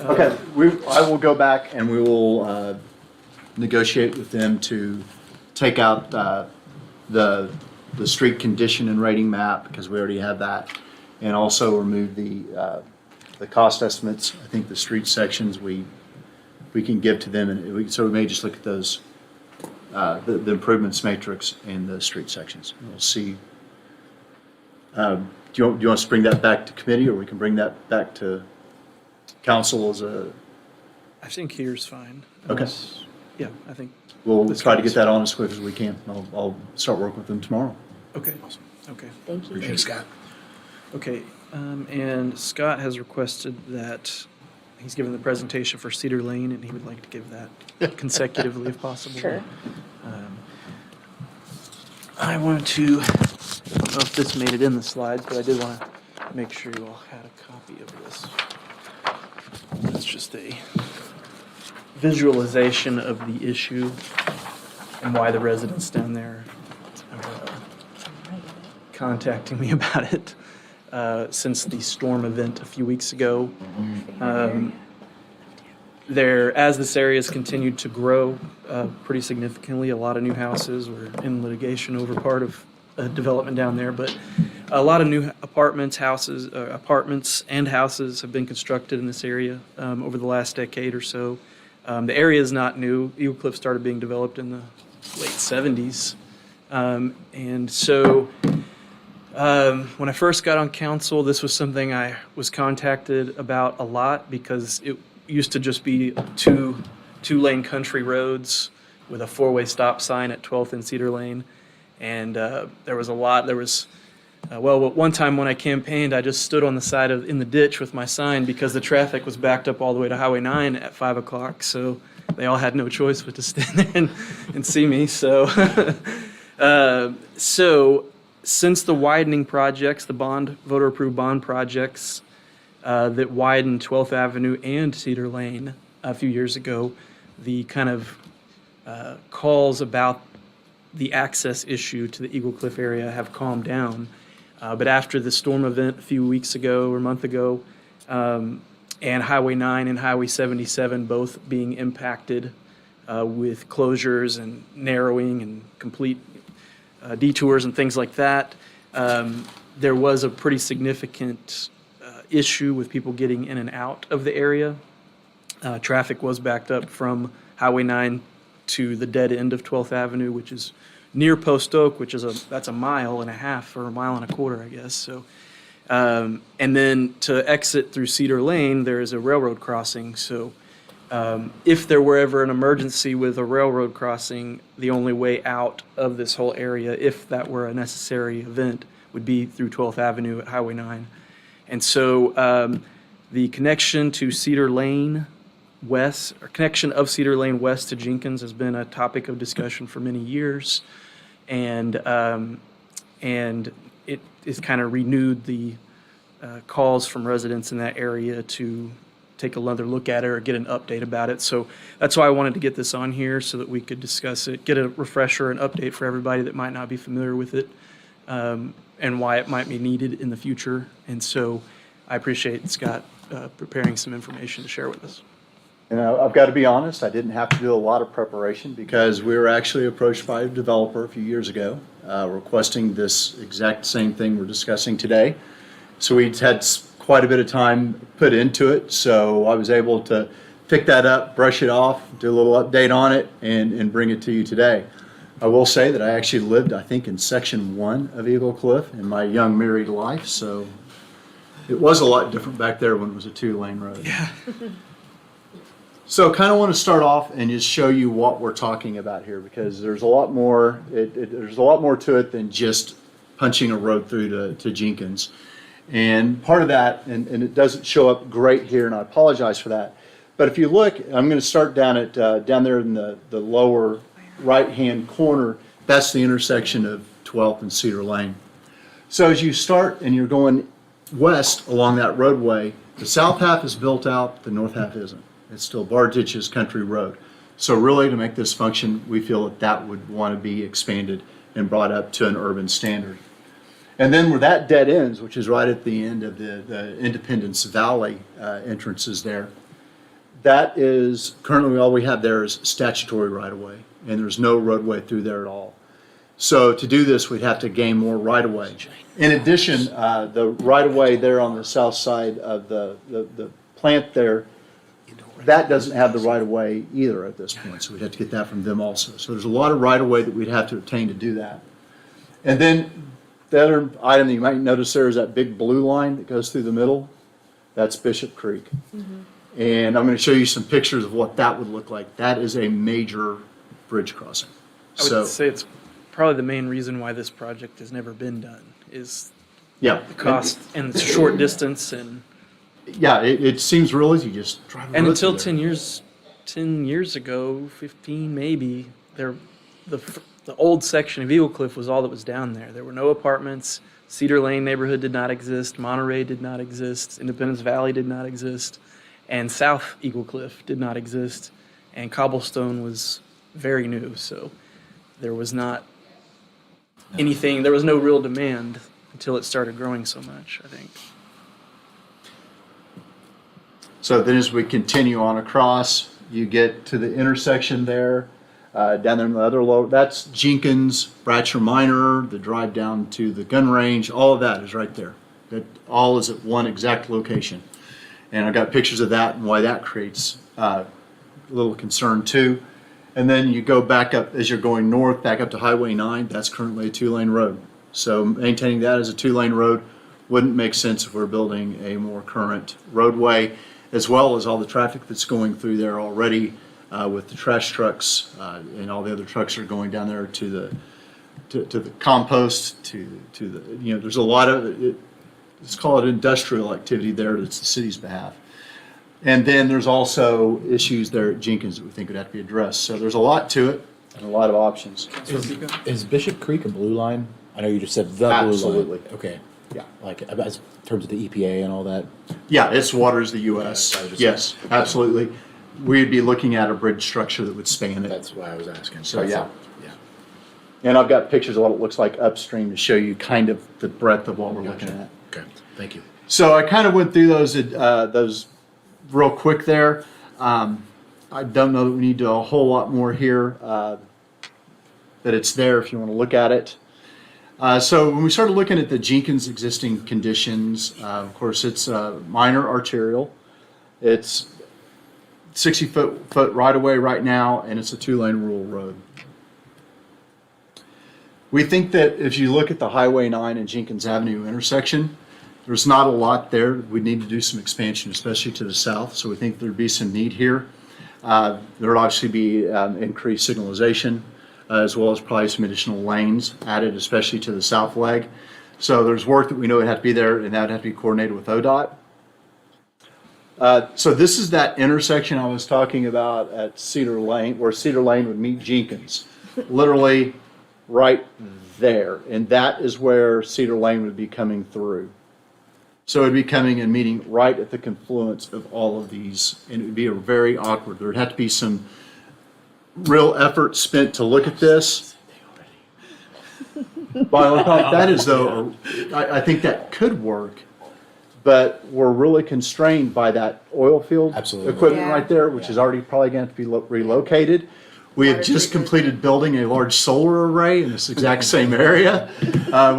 Okay, I will go back and we will negotiate with them to take out the street condition and rating map, because we already have that, and also remove the cost estimates. I think the street sections we can give to them, and so we may just look at those, the improvements matrix and the street sections. And we'll see. Do you want us to bring that back to committee, or we can bring that back to council as a, I think here's fine. Okay. Unless- Yeah, I think. we'll this try to goes. get that on as quick as we can. I'll start working with them tomorrow. Okay. Okay. Thank you. Thanks, Scott. Okay, and Scott has requested that he's given the presentation for Cedar Lane, and he would like to give that consecutively if possible. Sure. I wanted to, I don't know if this made it in the slides, but I did want to make sure you all had a copy of this. It's just a visualization of the issue and why the residents down there are contacting me about it since the storm event a few weeks ago. As this area has continued to grow pretty significantly, a lot of new houses. We're in litigation over part of a development down there, but a lot of new apartments and houses have been constructed in this area over the last decade or so. The area is not new. Eagle Cliff started being developed in the late 70s. And so when I first got on council, this was something I was contacted about a lot because it used to just be two-lane country roads with a four-way stop sign at 12th and Cedar Lane. And one time when I campaigned, I just stood on the side in the ditch with my sign because the traffic was backed up all the way to Highway 9 at 5 o'clock. So they all had no choice but to stand there and see me. So, since the widening projects, the voter-approved bond projects that widened 12th Avenue and Cedar Lane a few years ago, the kind of calls about the access issue to the Eagle Cliff area have calmed down. But after the storm event a few weeks ago or a month ago, and Highway 9 and Highway 77 both being impacted with closures and narrowing and complete detours and things like that, there was a pretty significant issue with people getting in and out of the area. Traffic was backed up from Highway 9 to the dead end of 12th Avenue, which is near Post Oak, that's a mile and a half or a mile and a quarter, I guess. So, and then to exit through Cedar Lane, there is a railroad crossing. So, if there were ever an emergency with a railroad crossing, the only way out of this whole area, if that were a necessary event, would be through 12th Avenue at Highway 9. And so, the connection to Cedar Lane West, or connection of Cedar Lane West to Jenkins has been a topic of discussion for many years. And it has kind of renewed the calls from residents in that area to take another look at it or get an update about it. So that's why I wanted to get this on here so that we could discuss it, get a refresher, an update for everybody that might not be familiar with it, and why it might be needed in the future. And so I appreciate Scott preparing some information to share with us. And I've got to be honest, I didn't have to do a lot of preparation because we were actually approached by a developer a few years ago requesting this exact same thing we're discussing today. So we'd had quite a bit of time put into it, so I was able to pick that up, brush it off, do a little update on it, and bring it to you today. I will say that I actually lived, I think, in Section 1 of Eagle Cliff in my young married life, so it was a lot different back there when it was a two-lane road. Yeah. So kind of want to start off and just show you what we're talking about here because there's a lot more, there's a lot more to it than just punching a road through to Jenkins. And part of that, and it doesn't show up great here, and I apologize for that. But if you look, I'm going to start down there in the lower right-hand corner. That's the intersection of 12th and Cedar Lane. So as you start and you're going west along that roadway, the south half is built out, the north half isn't. It's still Bar Ditches Country Road. So really, to make this function, we feel that would want to be expanded and brought up to an urban standard. And then where that dead ends, which is right at the end of the Independence Valley entrances there, that is currently all we have there is statutory right-of-way, and there's no roadway through there at all. So to do this, we'd have to gain more right-of-way. In addition, the right-of-way there on the south side of the plant there, that doesn't have the right-of-way either at this point, so we'd have to get that from them also. So there's a lot of right-of-way that we'd have to obtain to do that. And then the other item that you might notice there is that big blue line that goes through the middle. That's Bishop Creek. Mm-hmm. And I'm going to show you some pictures of what that would look like. That is a major bridge crossing. I would say it's probably the main reason why this project has never been done is yeah, the cost and the short distance and yeah, it seems real easy, just drive a And road until through there. 10 years ago, 15 maybe, the old section of Eagle Cliff was all that was down there. There were no apartments. Cedar Lane neighborhood did not exist. Monterey did not exist. Independence Valley did not exist. And South Eagle Cliff did not exist. And Cobblestone was very new. So there was not anything, there was no real demand until it started growing so much, I think. So then as we continue on across, you get to the intersection there, down there in the other low, that's Jenkins, Bratcher Minor, the drive down to the gun range, all of that is right there. That all is at one exact location. And I got pictures of that and why that creates a little concern too. And then you go back up, as you're going north, back up to Highway 9, that's currently a 2-lane road. So maintaining that as a 2-lane road wouldn't make sense if we're building a more current roadway, as well as all the traffic that's going through there already with the trash trucks and all the other trucks that are going down there to the compost, to the, there's a lot of, let's call it industrial activity there that's the city's behalf. And then there's also issues there at Jenkins that we think would have to be addressed. So there's a lot to it and a lot of options. Is Bishop Creek a blue line? I know you just said the blue line. Absolutely. Okay. Yeah. Like as in terms of the EPA and all that. Yeah, its waters the U.S. Yes, absolutely. We'd be looking at a bridge structure that would span it. That's why I was asking. So, yeah. Yeah. And I've got pictures of what it looks like upstream to show you kind of the breadth of what we're looking at. Okay. Thank you. So I kind of went through those real quick there. I don't know that we need to do a whole lot more here, but it's there if you want to look at it. So when we started looking at the Jenkins existing conditions, of course, it's minor arterial. It's 60-foot right-of-way right now, and it's a 2-lane rural road. We think that if you look at the Highway 9 and Jenkins Avenue intersection, there's not a lot there. We need to do some expansion, especially to the south, so we think there'd be some need here. There would obviously be increased signalization, as well as probably some additional lanes added, especially to the south leg. So there's work that we know would have to be there, and that would have to be coordinated with ODOT. So this is that intersection I was talking about at Cedar Lane, where Cedar Lane would meet Jenkins, literally right there. And that is where Cedar Lane would be coming through. So it'd be coming and meeting right at the confluence of all of these, and it would be a very awkward. There'd have to be some real effort spent to look at this. But that is though, I think that could work, but we're really constrained by that oil field Absolutely. equipment Yeah. right there, which is already probably going to have to be relocated. We have just completed building a large solar array in this exact same area.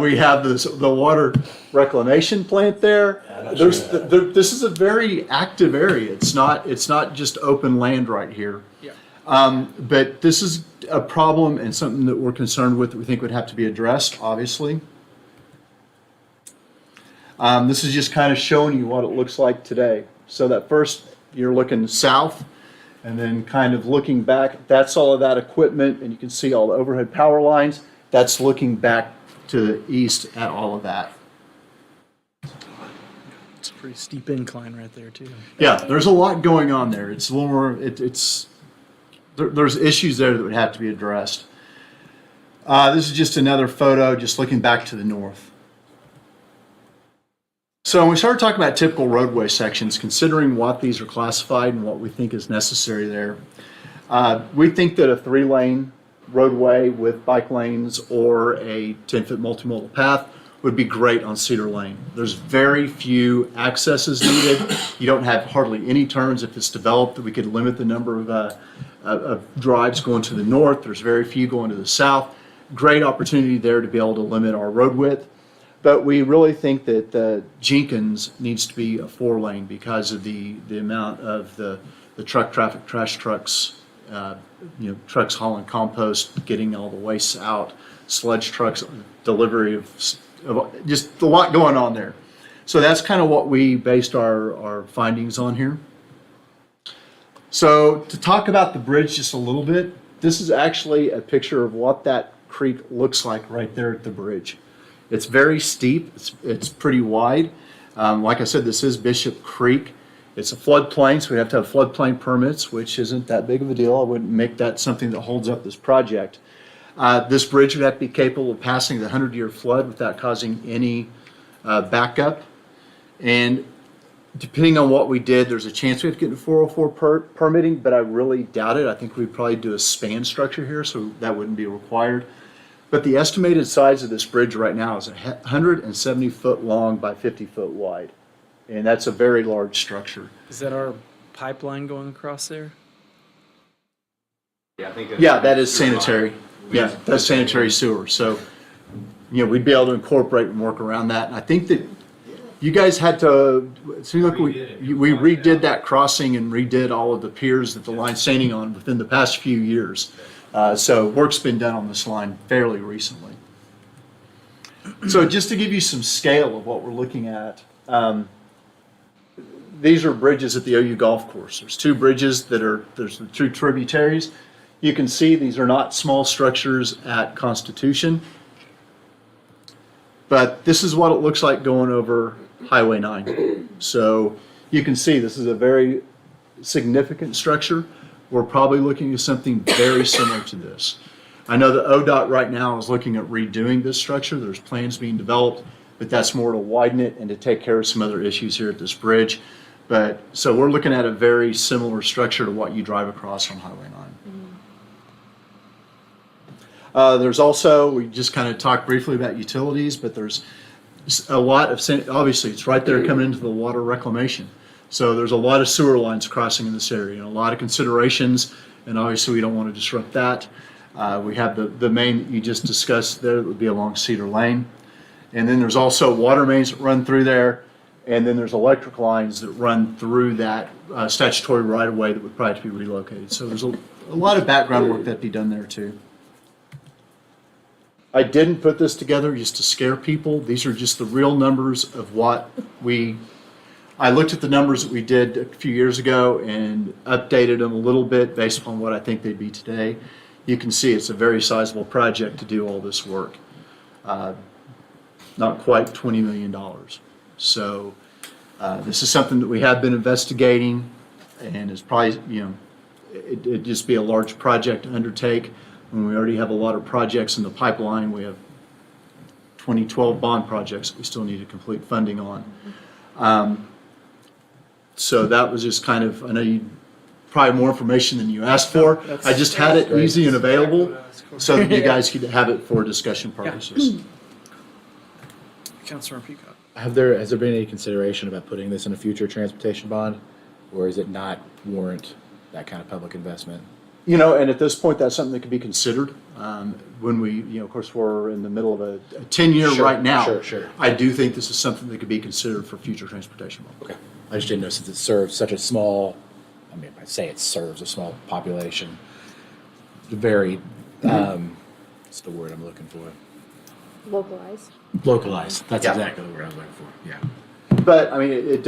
We have the water reclamation plant there. This is a very active area. It's not just open land right here. Yeah. But this is a problem and something that we're concerned with that we think would have to be addressed, obviously. This is just kind of showing you what it looks like today. So that first, you're looking south, and then kind of looking back, that's all of that equipment, and you can see all the overhead power lines. That's looking back to the east at all of that. It's a pretty steep incline right there, too. Yeah, there's a lot going on there. It's a little more, there's issues there that would have to be addressed. This is just another photo, just looking back to the north. So when we started talking about typical roadway sections, considering what these are classified and what we think is necessary there, we think that a 3-lane roadway with bike lanes or a 10-foot multimodal path would be great on Cedar Lane. There's very few accesses needed. You don't have hardly any turns. If it's developed, that we could limit the number of drives going to the north. There's very few going to the south. Great opportunity there to be able to limit our road width. But we really think that Jenkins needs to be a 4-lane because of the amount of the truck traffic, trash trucks, trucks hauling compost, getting all the wastes out, sludge trucks, delivery of just a lot going on there. So that's kind of what we based our findings on here. So to talk about the bridge just a little bit, this is actually a picture of what that creek looks like right there at the bridge. It's very steep, it's pretty wide. Like I said, this is Bishop Creek. It's a floodplain, so we have to have floodplain permits, which isn't that big of a deal. I wouldn't make that something that holds up this project. This bridge would have to be capable of passing the 100-year flood without causing any backup. And depending on what we did, there's a chance we have to get into 404 permitting, but I really doubt it. I think we'd probably do a span structure here, so that wouldn't be required. But the estimated size of this bridge right now is 170 foot long by 50 foot wide. And that's a very large structure. Is that our pipeline going across there? Yeah, I think. Yeah, that is sanitary. Yeah, that's sanitary sewer. So, we'd be able to incorporate and work around that. And I think that you guys had to, see, look, we redid that crossing and redid all of the piers that the line's standing on within the past few years. So work's been done on this line fairly recently. So just to give you some scale of what we're looking at, these are bridges at the OU Golf Course. There's two bridges there's the two tributaries. You can see these are not small structures at Constitution. But this is what it looks like going over Highway 9. So you can see this is a very significant structure. We're probably looking at something very similar to this. I know that ODOT right now is looking at redoing this structure. There's plans being developed, but that's more to widen it and to take care of some other issues here at this bridge. But so we're looking at a very similar structure to what you drive across on Highway 9. There's also, we just kind of talked briefly about utilities, but there's a lot of, obviously it's right there coming into the water reclamation. So there's a lot of sewer lines crossing in this area and a lot of considerations, and obviously we don't want to disrupt that. We have the main you just discussed there that would be along Cedar Lane. And then there's also water mains that run through there, and then there's electric lines that run through that statutory right-of-way that would probably have to be relocated. So there's a lot of background work that'd be done there too. I didn't put this together just to scare people. These are just the real numbers of what I looked at the numbers that we did a few years ago and updated them a little bit based upon what I think they'd be today. You can see it's a very sizable project to do all this work. Not quite $20 million. So this is something that we have been investigating, and it's probably, it'd just be a large project to undertake when we already have a lot of projects in the pipeline. We have 2012 bond projects that we still need to complete funding on. So that was just kind of, I know you probably more information than you asked for. I just had it easy and available so that you guys could have it for discussion purposes. Councilor Peacock. Has there been any consideration about putting this in a future transportation bond, or is it not warrant that kind of public investment? And at this point, that's something that could be considered. When we, of course, we're in the middle of a 10-year right now. Sure. I do think this is something that could be considered for future transportation bonds. Okay. I just didn't know, since it serves such a small, I say it serves a small population, very, what's the word I'm looking for? Localized. Localized. That's Yeah. exactly the word I was looking for. Yeah. But I mean,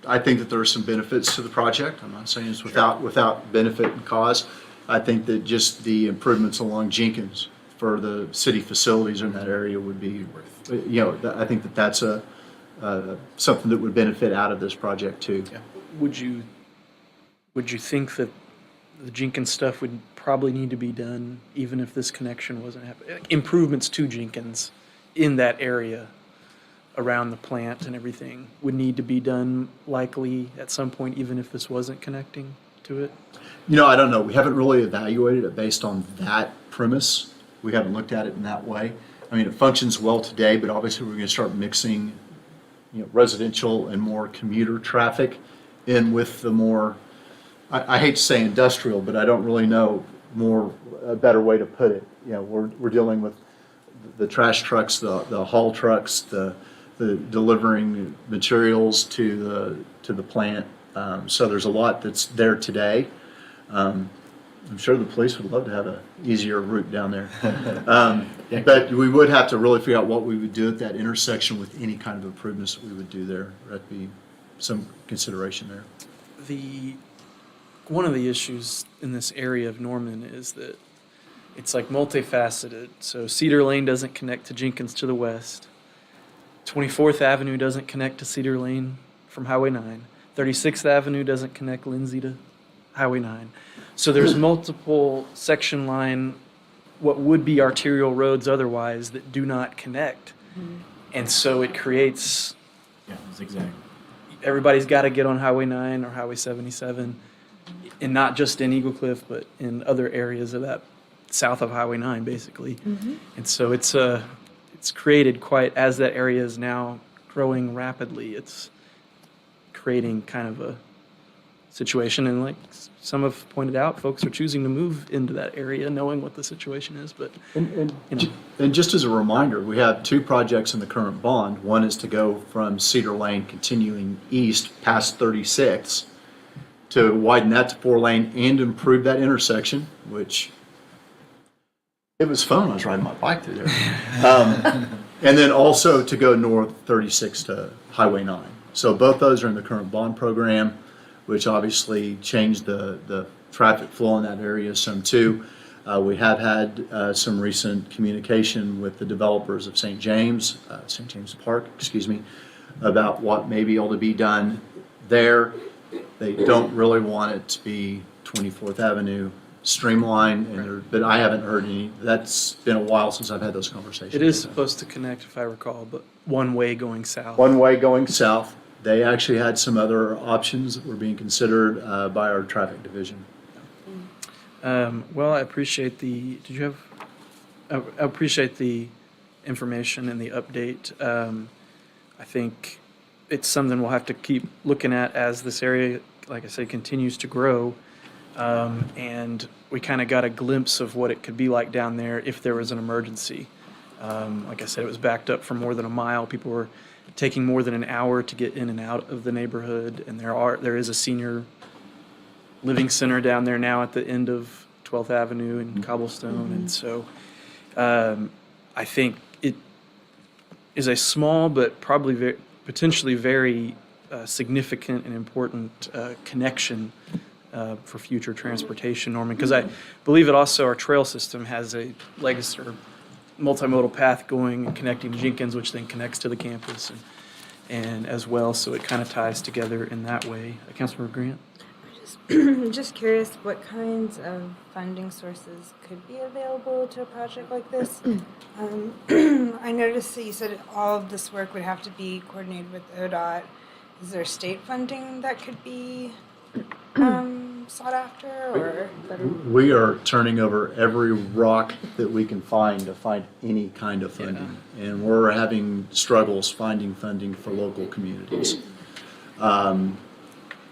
I think that there are some benefits to the project. I'm not saying it's without benefit and cause. I think that just the improvements along Jenkins for the city facilities in that area would be, I think that that's something that would benefit out of this project too. Yeah. Would you think that the Jenkins stuff would probably need to be done even if this connection wasn't happening? Improvements to Jenkins in that area around the plant and everything would need to be done likely at some point, even if this wasn't connecting to it? I don't know. We haven't really evaluated it based on that premise. We haven't looked at it in that way. I mean, it functions well today, but obviously we're going to start mixing, residential and more commuter traffic in with the more, I hate to say industrial, but I don't really know a better way to put it. We're dealing with the trash trucks, the haul trucks, the delivering materials to the plant. So there's a lot that's there today. I'm sure the police would love to have an easier route down there. But we would have to really figure out what we would do at that intersection with any kind of improvements that we would do there. That'd be some consideration there. One of the issues in this area of Norman is that it's like multifaceted. So Cedar Lane doesn't connect to Jenkins to the west. 24th Avenue doesn't connect to Cedar Lane from Highway 9. 36th Avenue doesn't connect Lindsay to Highway 9. So there's multiple section line, what would be arterial roads otherwise, that do not connect. And so it creates, Yeah, zigzag. everybody's got to get on Highway 9 or Highway 77, and not just in Eagle Cliff, but in other areas of that south of Highway 9, basically. And so it's created quite, as that area is now growing rapidly, it's creating kind of a situation. And like some have pointed out, folks are choosing to move into that area knowing what the situation is. But you know, And just as a reminder, we have two projects in the current bond. One is to go from Cedar Lane continuing east past 36th to widen that to 4-lane and improve that intersection, which it was fun when I was riding my bike through there. And then also to go north 36 to Highway 9. So both those are in the current bond program, which obviously changed the traffic flow in that area some too. We have had some recent communication with the developers of St. James Park, about what may be able to be done there. They don't really want it to be 24th Avenue streamlined, but I haven't heard any. That's been a while since I've had those conversations. it is supposed to connect, if I recall, but one way going south. One way going south. They actually had some other options that were being considered by our traffic division. Well, I appreciate the, did you have, I appreciate the information and the update. I think it's something we'll have to keep looking at as this area, like I said, continues to grow. And we kind of got a glimpse of what it could be like down there if there was an emergency. Like I said, it was backed up for more than a mile. People were taking more than an hour to get in and out of the neighborhood. And there is a senior living center down there now at the end of 12th Avenue and Cobblestone. And so I think it is a small but probably potentially very significant and important connection for future transportation, Norman, because I believe it also, our trail system has a legacy or multimodal path going and connecting to Jenkins, which then connects to the campus and as well, so it kind of ties together in that way. Councilmember Grant? Just curious what kinds of funding sources could be available to a project like this. I noticed that you said all of this work would have to be coordinated with ODOT. Is there state funding that could be sought after, or? We are turning over every rock that we can find to find any kind of funding. And we're having struggles finding funding for local communities.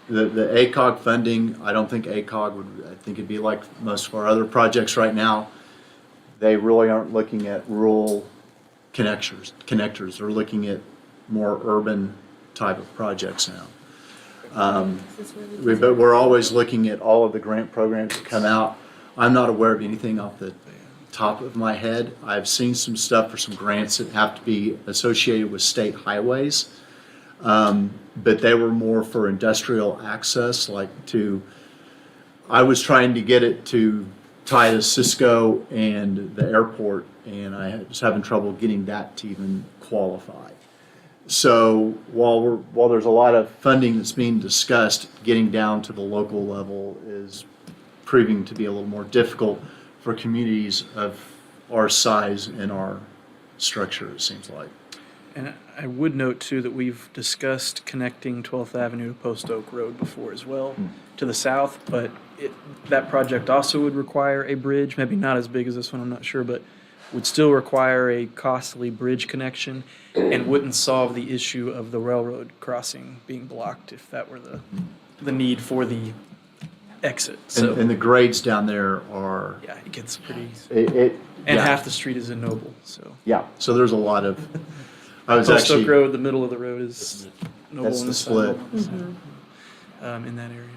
The ACOG funding, I don't think ACOG would, I think it'd be like most of our other projects right now. They really aren't looking at rural connectors. They're looking at more urban type of projects now. But we're always looking at all of the grant programs that come out. I'm not aware of anything off the top of my head. I've seen some stuff for some grants that have to be associated with state highways. But they were more for industrial access, I was trying to get it to tie to Cisco and the airport, and I was having trouble getting that to even qualify. So while there's a lot of funding that's being discussed, getting down to the local level is proving to be a little more difficult for communities of our size and our structure, it seems like. And I would note too that we've discussed connecting 12th Avenue to Post Oak Road before as well to the south, but that project also would require a bridge, maybe not as big as this one, I'm not sure, but would still require a costly bridge connection and wouldn't solve the issue of the railroad crossing being blocked if that were the need for the exit. So And the grades down there are, yeah, it gets pretty, and half the street is in Noble, so. Yeah, so there's a lot of, I was Post Oak actually, Road, the middle of the road is Noble That's on the this side, split. Noble on this side, in that area.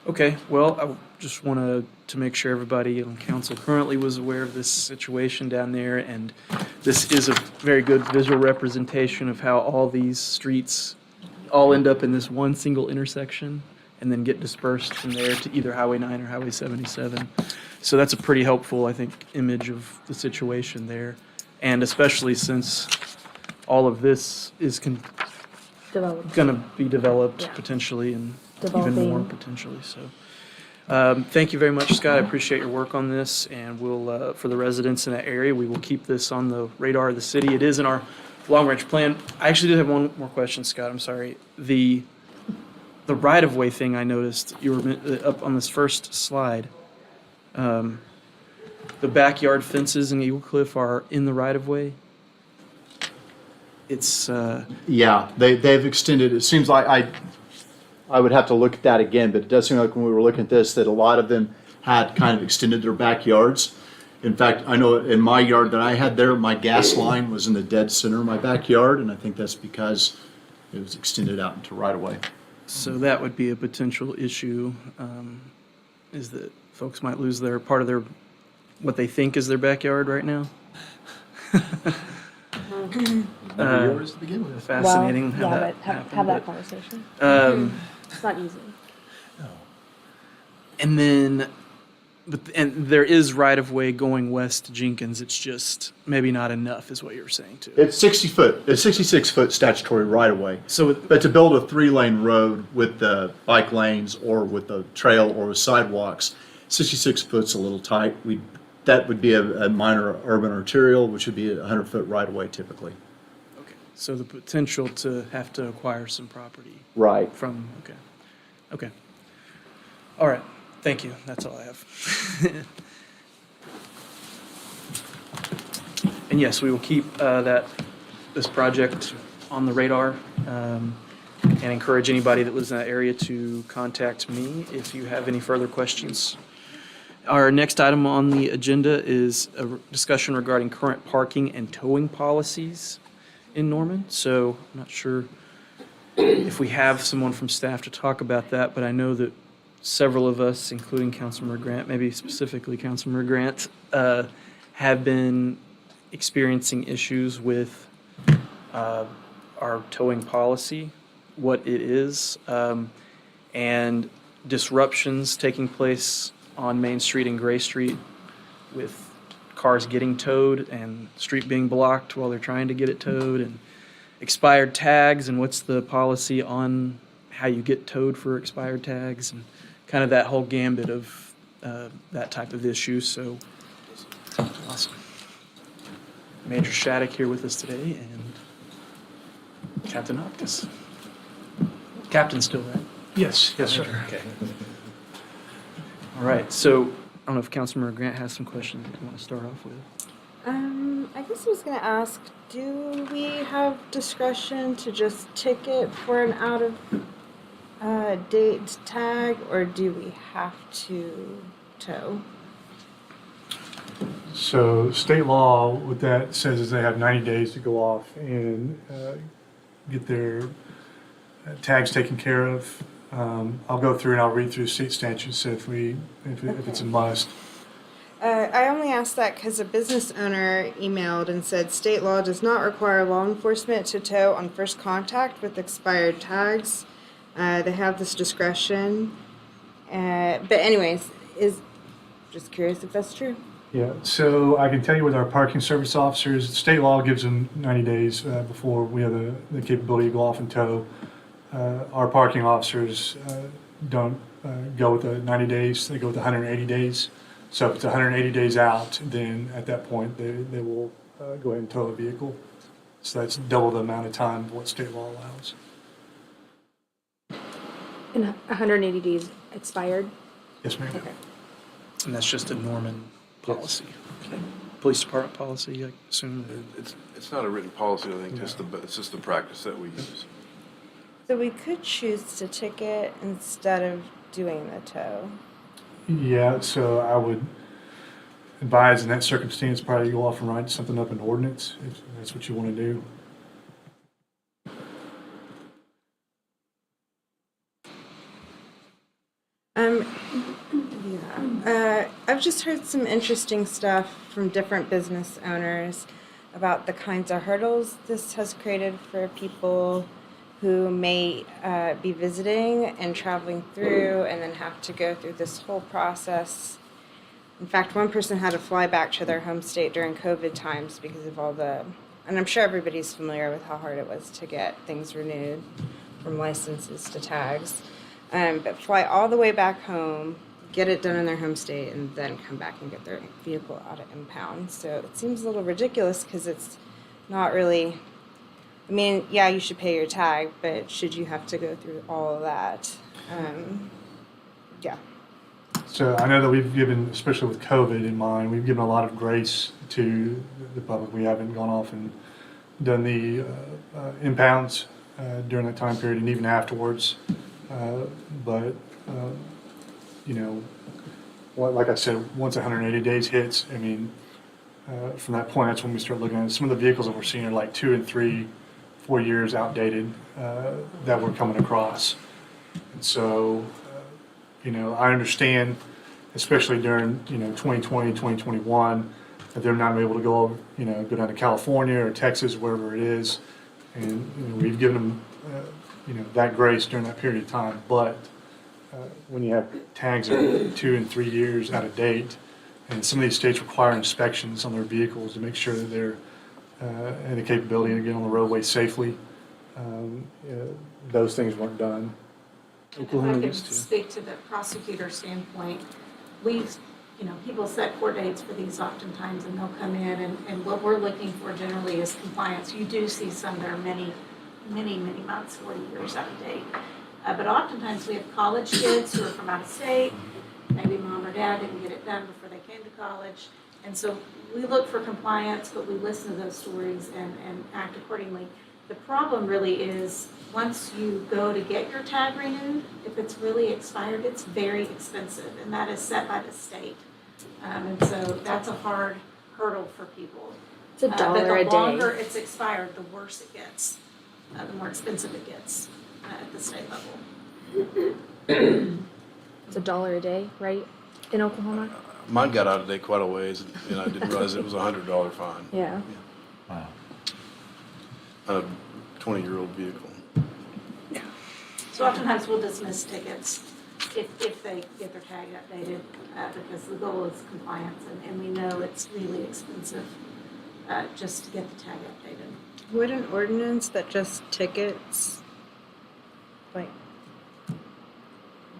Okay, well, I just wanted to make sure everybody on council currently was aware of this situation down there, and this is a very good visual representation of how all these streets all end up in this one single intersection and then get dispersed from there to either Highway 9 or Highway 77. So that's a pretty helpful, I think, image of the situation there. And especially since all of this is Developed. going to be developed Yeah. potentially and even more Developing. potentially. So thank you very much, Scott. I appreciate your work on this, and we'll, for the residents in that area, we will keep this on the radar of the city. It is in our long-range plan. I actually did have one more question, Scott. I'm sorry. The right-of-way thing I noticed, you were up on this first slide. The backyard fences in Eagle Cliff are in the right-of-way. It's, Yeah, they've extended, it seems like, I would have to look at that again, but it does seem like when we were looking at this, that a lot of them had kind of extended their backyards. In fact, I know in my yard that I had there, my gas line was in the dead center of my backyard, and I think that's because it was extended out into right of way. so that would be a potential issue, is that folks might lose their, part of their, what they think is their backyard right now. Yours to begin with. Fascinating how Well, yeah, that but happened, have that but, conversation. It's not easy. and then, and there is right-of-way going west to Jenkins, it's just maybe not enough, is what you're saying too. It's 60 foot, it's 66 foot statutory right of way. So, But to build a 3-lane road with the bike lanes or with the trail or with sidewalks, 66 foot's a little tight. That would be a minor urban arterial, which would be a 100-foot right of way typically. okay, so the potential to have to acquire some property Right. from, okay. All right, thank you, that's all I have. And yes, we will keep this project on the radar, and encourage anybody that lives in that area to contact me if you have any further questions. Our next item on the agenda is a discussion regarding current parking and towing policies in Norman. So I'm not sure if we have someone from staff to talk about that, but I know that several of us, including Councilmember Grant, maybe specifically Councilmember Grant, have been experiencing issues with our towing policy, what it is, and disruptions taking place on Main Street and Gray Street with cars getting towed and street being blocked while they're trying to get it towed, and expired tags, and what's the policy on how you get towed for expired tags, and kind of that whole gambit of that type of issue. So awesome. Major Shattuck here with us today, and Captain Optus. Captain's still right? Yes, yes, sir. Okay. All right, so I don't know if Councilmember Grant has some questions that you want to start off with. I guess I was gonna ask, do we have discretion to just ticket for an out of date tag, or do we have to tow? So state law, what that says is they have 90 days to go off and get their tags taken care of. I'll go through and I'll read through state statutes if it's a must. I only asked that because a business owner emailed and said state law does not require law enforcement to tow on first contact with expired tags. They have this discretion. But anyways, just curious if that's true. Yeah, so I can tell you with our parking service officers, state law gives them 90 days before we have the capability to go off and tow. Our parking officers don't go with the 90 days, they go with 180 days. So if it's 180 days out, then at that point, they will go ahead and tow a vehicle. So that's double the amount of time of what state law allows. And 180 days expired. Yes, ma'am. Okay. And that's just a Norman policy. Okay. Police department policy, I assume. It's not a written policy, I think, it's just the practice that we use. So we could choose to ticket instead of doing the tow. Yeah, so I would advise in that circumstance, probably go off and write something up in ordinance, if that's what you want to do. I've just heard some interesting stuff from different business owners about the kinds of hurdles this has created for people who may be visiting and traveling through and then have to go through this whole process. In fact, one person had to fly back to their home state during COVID times because of all the and I'm sure everybody's familiar with how hard it was to get things renewed from licenses to tags. But fly all the way back home, get it done in their home state, and then come back and get their vehicle out of impound. So it seems a little ridiculous because it's not really. I mean, yeah, you should pay your tag, but should you have to go through all of that? Yeah. So I know that we've given, especially with COVID in mind, we've given a lot of grace to the public. We haven't gone off and done the impounds during that time period and even afterwards. But you know, like I said, once 180 days hits, I mean, from that point, that's when we start looking at it. Some of the vehicles that we're seeing are like 2 and 3, 4 years outdated that we're coming across. And so, you know, I understand, especially during, you know, 2020, 2021, that they're not able to go, you know, go down to California or Texas, wherever it is. And you know, we've given them, you know, that grace during that period of time. But when you have tags that are 2 and 3 years out of date, and some of these states require inspections on their vehicles to make sure that they're have the capability to get on the roadway safely, those things weren't done. If Oklahoma I could used to. speak to the prosecutor standpoint, we've, you know, people set court dates for these oftentimes, and they'll come in, and what we're looking for generally is compliance. You do see some that are many months or years out of date. But oftentimes we have college kids who are from out of state, maybe mom or dad didn't get it done before they came to college. And so we look for compliance, but we listen to those stories and act accordingly. The problem really is, once you go to get your tag renewed, if it's really expired, it's very expensive, and that is set by the state. And so that's a hard hurdle for people. It's $1 a But day. the longer it's expired, the worse it gets, the more expensive it gets at the state level. It's $1 a day, right, in Oklahoma? Mine got out of date quite a ways, and I didn't realize it was a $100 fine. Yeah. Wow. On a 20-year-old vehicle. So oftentimes we'll dismiss tickets if they get their tag updated, because the goal is compliance, and we know it's really expensive just to get the tag updated. Would an ordinance that just tickets, like,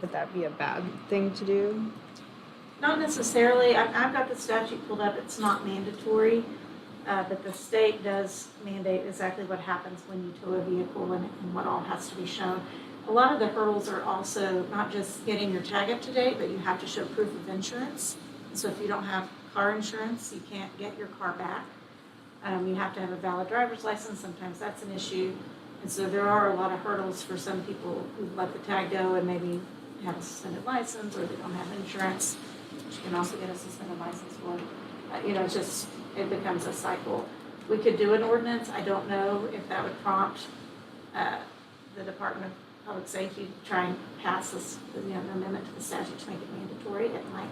would that be a bad thing to do? Not necessarily. I've got the statute pulled up. It's not mandatory, but the state does mandate exactly what happens when you tow a vehicle and what all has to be shown. A lot of the hurdles are also not just getting your tag up to date, but you have to show proof of insurance. So if you don't have car insurance, you can't get your car back. You have to have a valid driver's license. Sometimes that's an issue. And so there are a lot of hurdles for some people who let the tag go and maybe have a suspended license, or they don't have insurance, which you can also get a suspended license for. You know, it becomes a cycle. We could do an ordinance. I don't know if that would prompt the Department of Public Safety to try and pass this, you know, an amendment to the statute to make it mandatory. It might,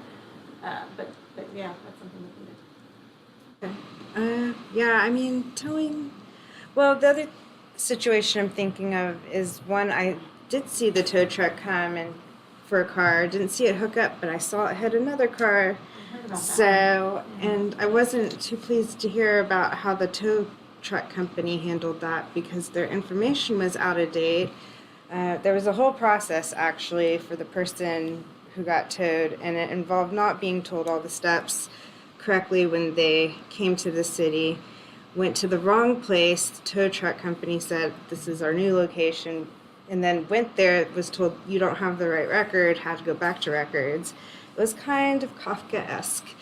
but yeah, that's something we can do. Yeah, I mean, towing. Well, the other situation I'm thinking of is one, I did see the tow truck come and for a car. Didn't see it hook up, but I saw it hit another car. I heard about that. So, and I wasn't too pleased to hear about how the tow truck company handled that because their information was out of date. There was a whole process actually for the person who got towed, and it involved not being told all the steps correctly when they came to the city. Went to the wrong place. The tow truck company said, "This is our new location," and then went there, was told, "You don't have the right record," had to go back to records. It was kind of Kafka-esque.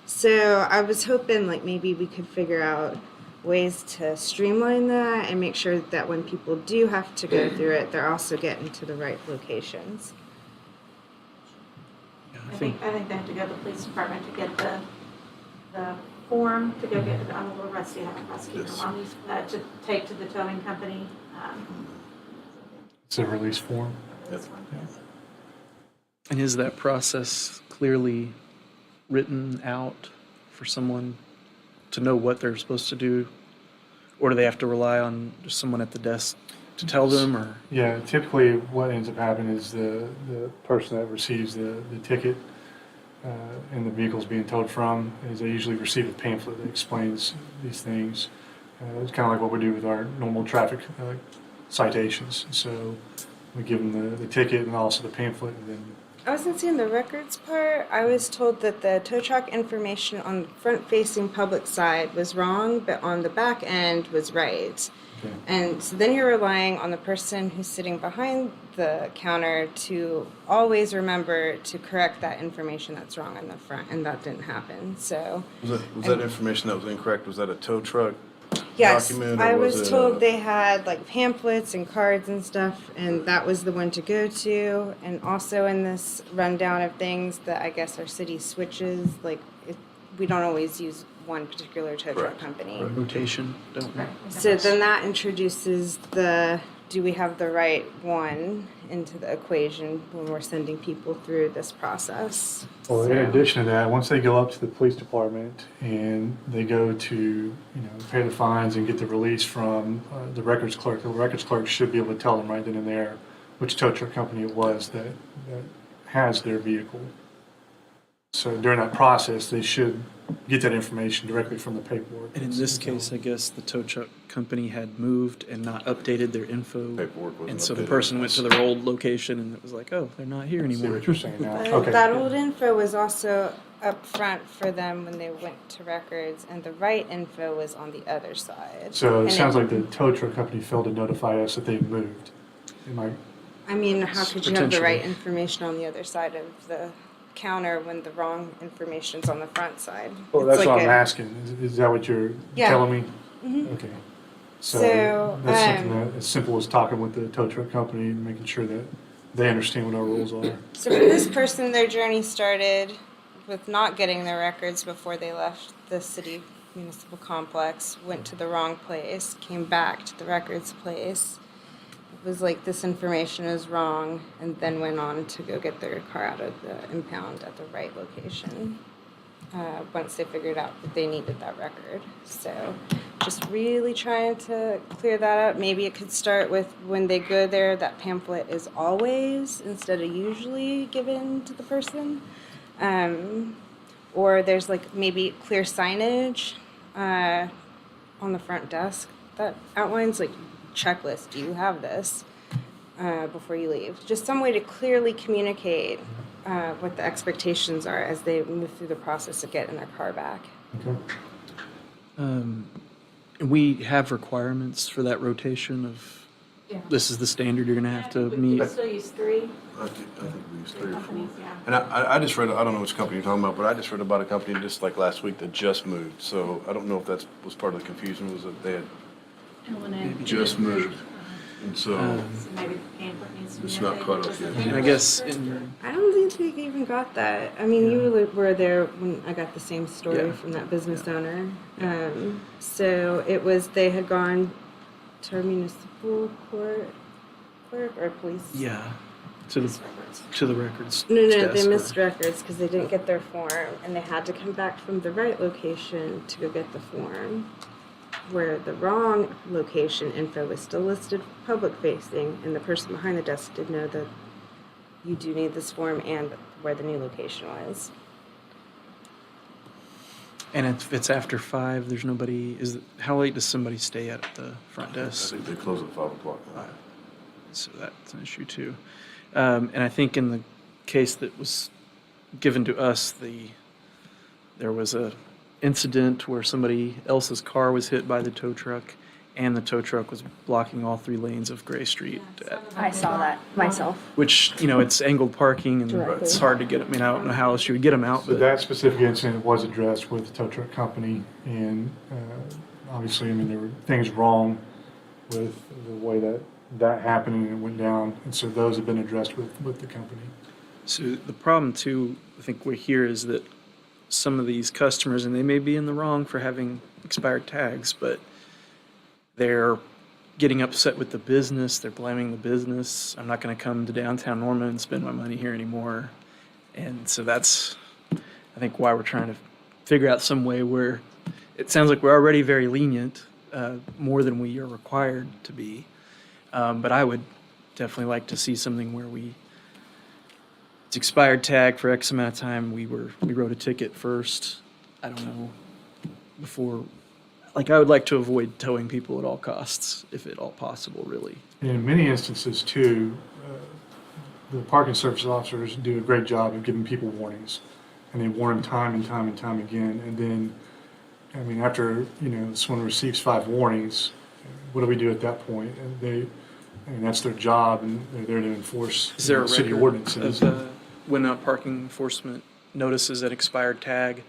So I was hoping like maybe we could figure out ways to streamline that and make sure that when people do have to go through it, they're also getting to the right locations. Yeah, I think they have to go to the police department to get the form to go get it. I'm a little rusty. I haven't prosecuted Yes. on these to take to the towing company. It's a release form. This one, yes. And is that process clearly written out for someone to know what they're supposed to do? Or do they have to rely on just someone at the desk to tell them, or? Yeah, typically what ends up happening is the person that receives the ticket and the vehicle's being towed from is they usually receive a pamphlet that explains these things. It's kind of like what we do with our normal traffic citations. So we give them the ticket and also the pamphlet, and then I wasn't seeing the records part. I was told that the tow truck information on the front-facing public side was wrong, but on the back end was right. okay. And so then you're relying on the person who's sitting behind the counter to always remember to correct that information that's wrong on the front, and that didn't happen. So Was that information that was incorrect, was that a tow truck yes, document? I or was it, told they had like pamphlets and cards and stuff, and that was the one to go to. And also in this rundown of things that I guess our city switches, like we don't always use one particular tow truck Correct. company. Rotation, don't we? So then that introduces the, do we have the right one into the equation when we're sending people through this process? Well, in So- addition to that, once they go up to the police department and they go to, pay the fines and get the release from the records clerk should be able to tell them right then and there which tow truck company it was that has their vehicle. So during that process, they should get that information directly from the paperwork. And in this case, I guess the tow truck company had moved and not updated their info. Paperwork wasn't And so the updated. person went to their old location and it was like, oh, they're not here See anymore. what you're saying now. But Okay. that old info was also up front for them when they went to records, and the right info was on the other side. So it And sounds like the tow truck company failed to notify us that they moved. Am I, I mean, how could you have the right Potentially. information on the other side of the counter when the wrong information's on the front side? well, It's that's like what I'm a- asking. Is that what you're Yeah. telling me? Mhm. Okay. So, That's something that, as simple as talking with the tow truck company and making sure that they understand what our rules are. So for this person, their journey started with not getting their records before they left the city municipal complex, went to the wrong place, came back to the records place. It was like this information is wrong, and then went on to go get their car out of the impound at the right location. Once they figured out that they needed that record. So just really trying to clear that out. Maybe it could start with when they go there, that pamphlet is always instead of usually given to the person. Or there's like maybe clear signage on the front desk that outlines like checklist. Do you have this before you leave? Just some way to clearly communicate what the expectations are as they move through the process of getting their car back. Okay. We have requirements for that rotation of, Yeah. this is the standard you're gonna have to We meet. still use three I think we used 3 or 4. companies, yeah. And I just read, I don't know which company you're talking about, but I just read about a company just like last week that just moved. So I don't know if that was part of the confusion, was that they had L&N. just moved. And so, So maybe the pamphlet needs to be It's not updated caught up with the yet. And I pamphlet guess first, in- or- I don't think we even got that. I mean, you were there when I got the same story Yeah. from that business owner. So it was they had gone to our municipal court clerk or police. Yeah, to the records. No, desk they or- missed records because they didn't get their form, and they had to come back from the right location to go get the form. Where the wrong location info was still listed public facing, and the person behind the desk did know that you do need this form and where the new location was. And if it's after 5, there's nobody, how late does somebody stay at the front I desk? think they close at 5 o'clock. So that's an issue too. And I think in the case that was given to us, there was a incident where somebody else's car was hit by the tow truck, and the tow truck was blocking all 3 lanes of Gray Street. I saw that myself. Which, it's angled parking and Directly. it's hard to get, I don't know how else you would get them out, So but that specific incident was addressed with the tow truck company, and obviously, there were things wrong with the way that happened and it went down, and so those have been addressed with the company. so the problem too, I think we're here is that some of these customers, and they may be in the wrong for having expired tags, but they're getting upset with the business, they're blaming the business. I'm not gonna come to downtown Norman and spend my money here anymore. And so that's, I think, why we're trying to figure out some way where, it sounds like we're already very lenient, more than we are required to be. But I would definitely like to see something where it's expired tag for X amount of time, we wrote a ticket first, I don't know, before like I would like to avoid towing people at all costs, if at all possible, really. In many instances too, the parking service officers do a great job of giving people warnings. And they warn them time and time and time again. And then, I mean, after, someone receives 5 warnings, what do we do at that point? And that's their job, and they're there to enforce Is there a city record ordinances. of when a parking enforcement notices an expired tag?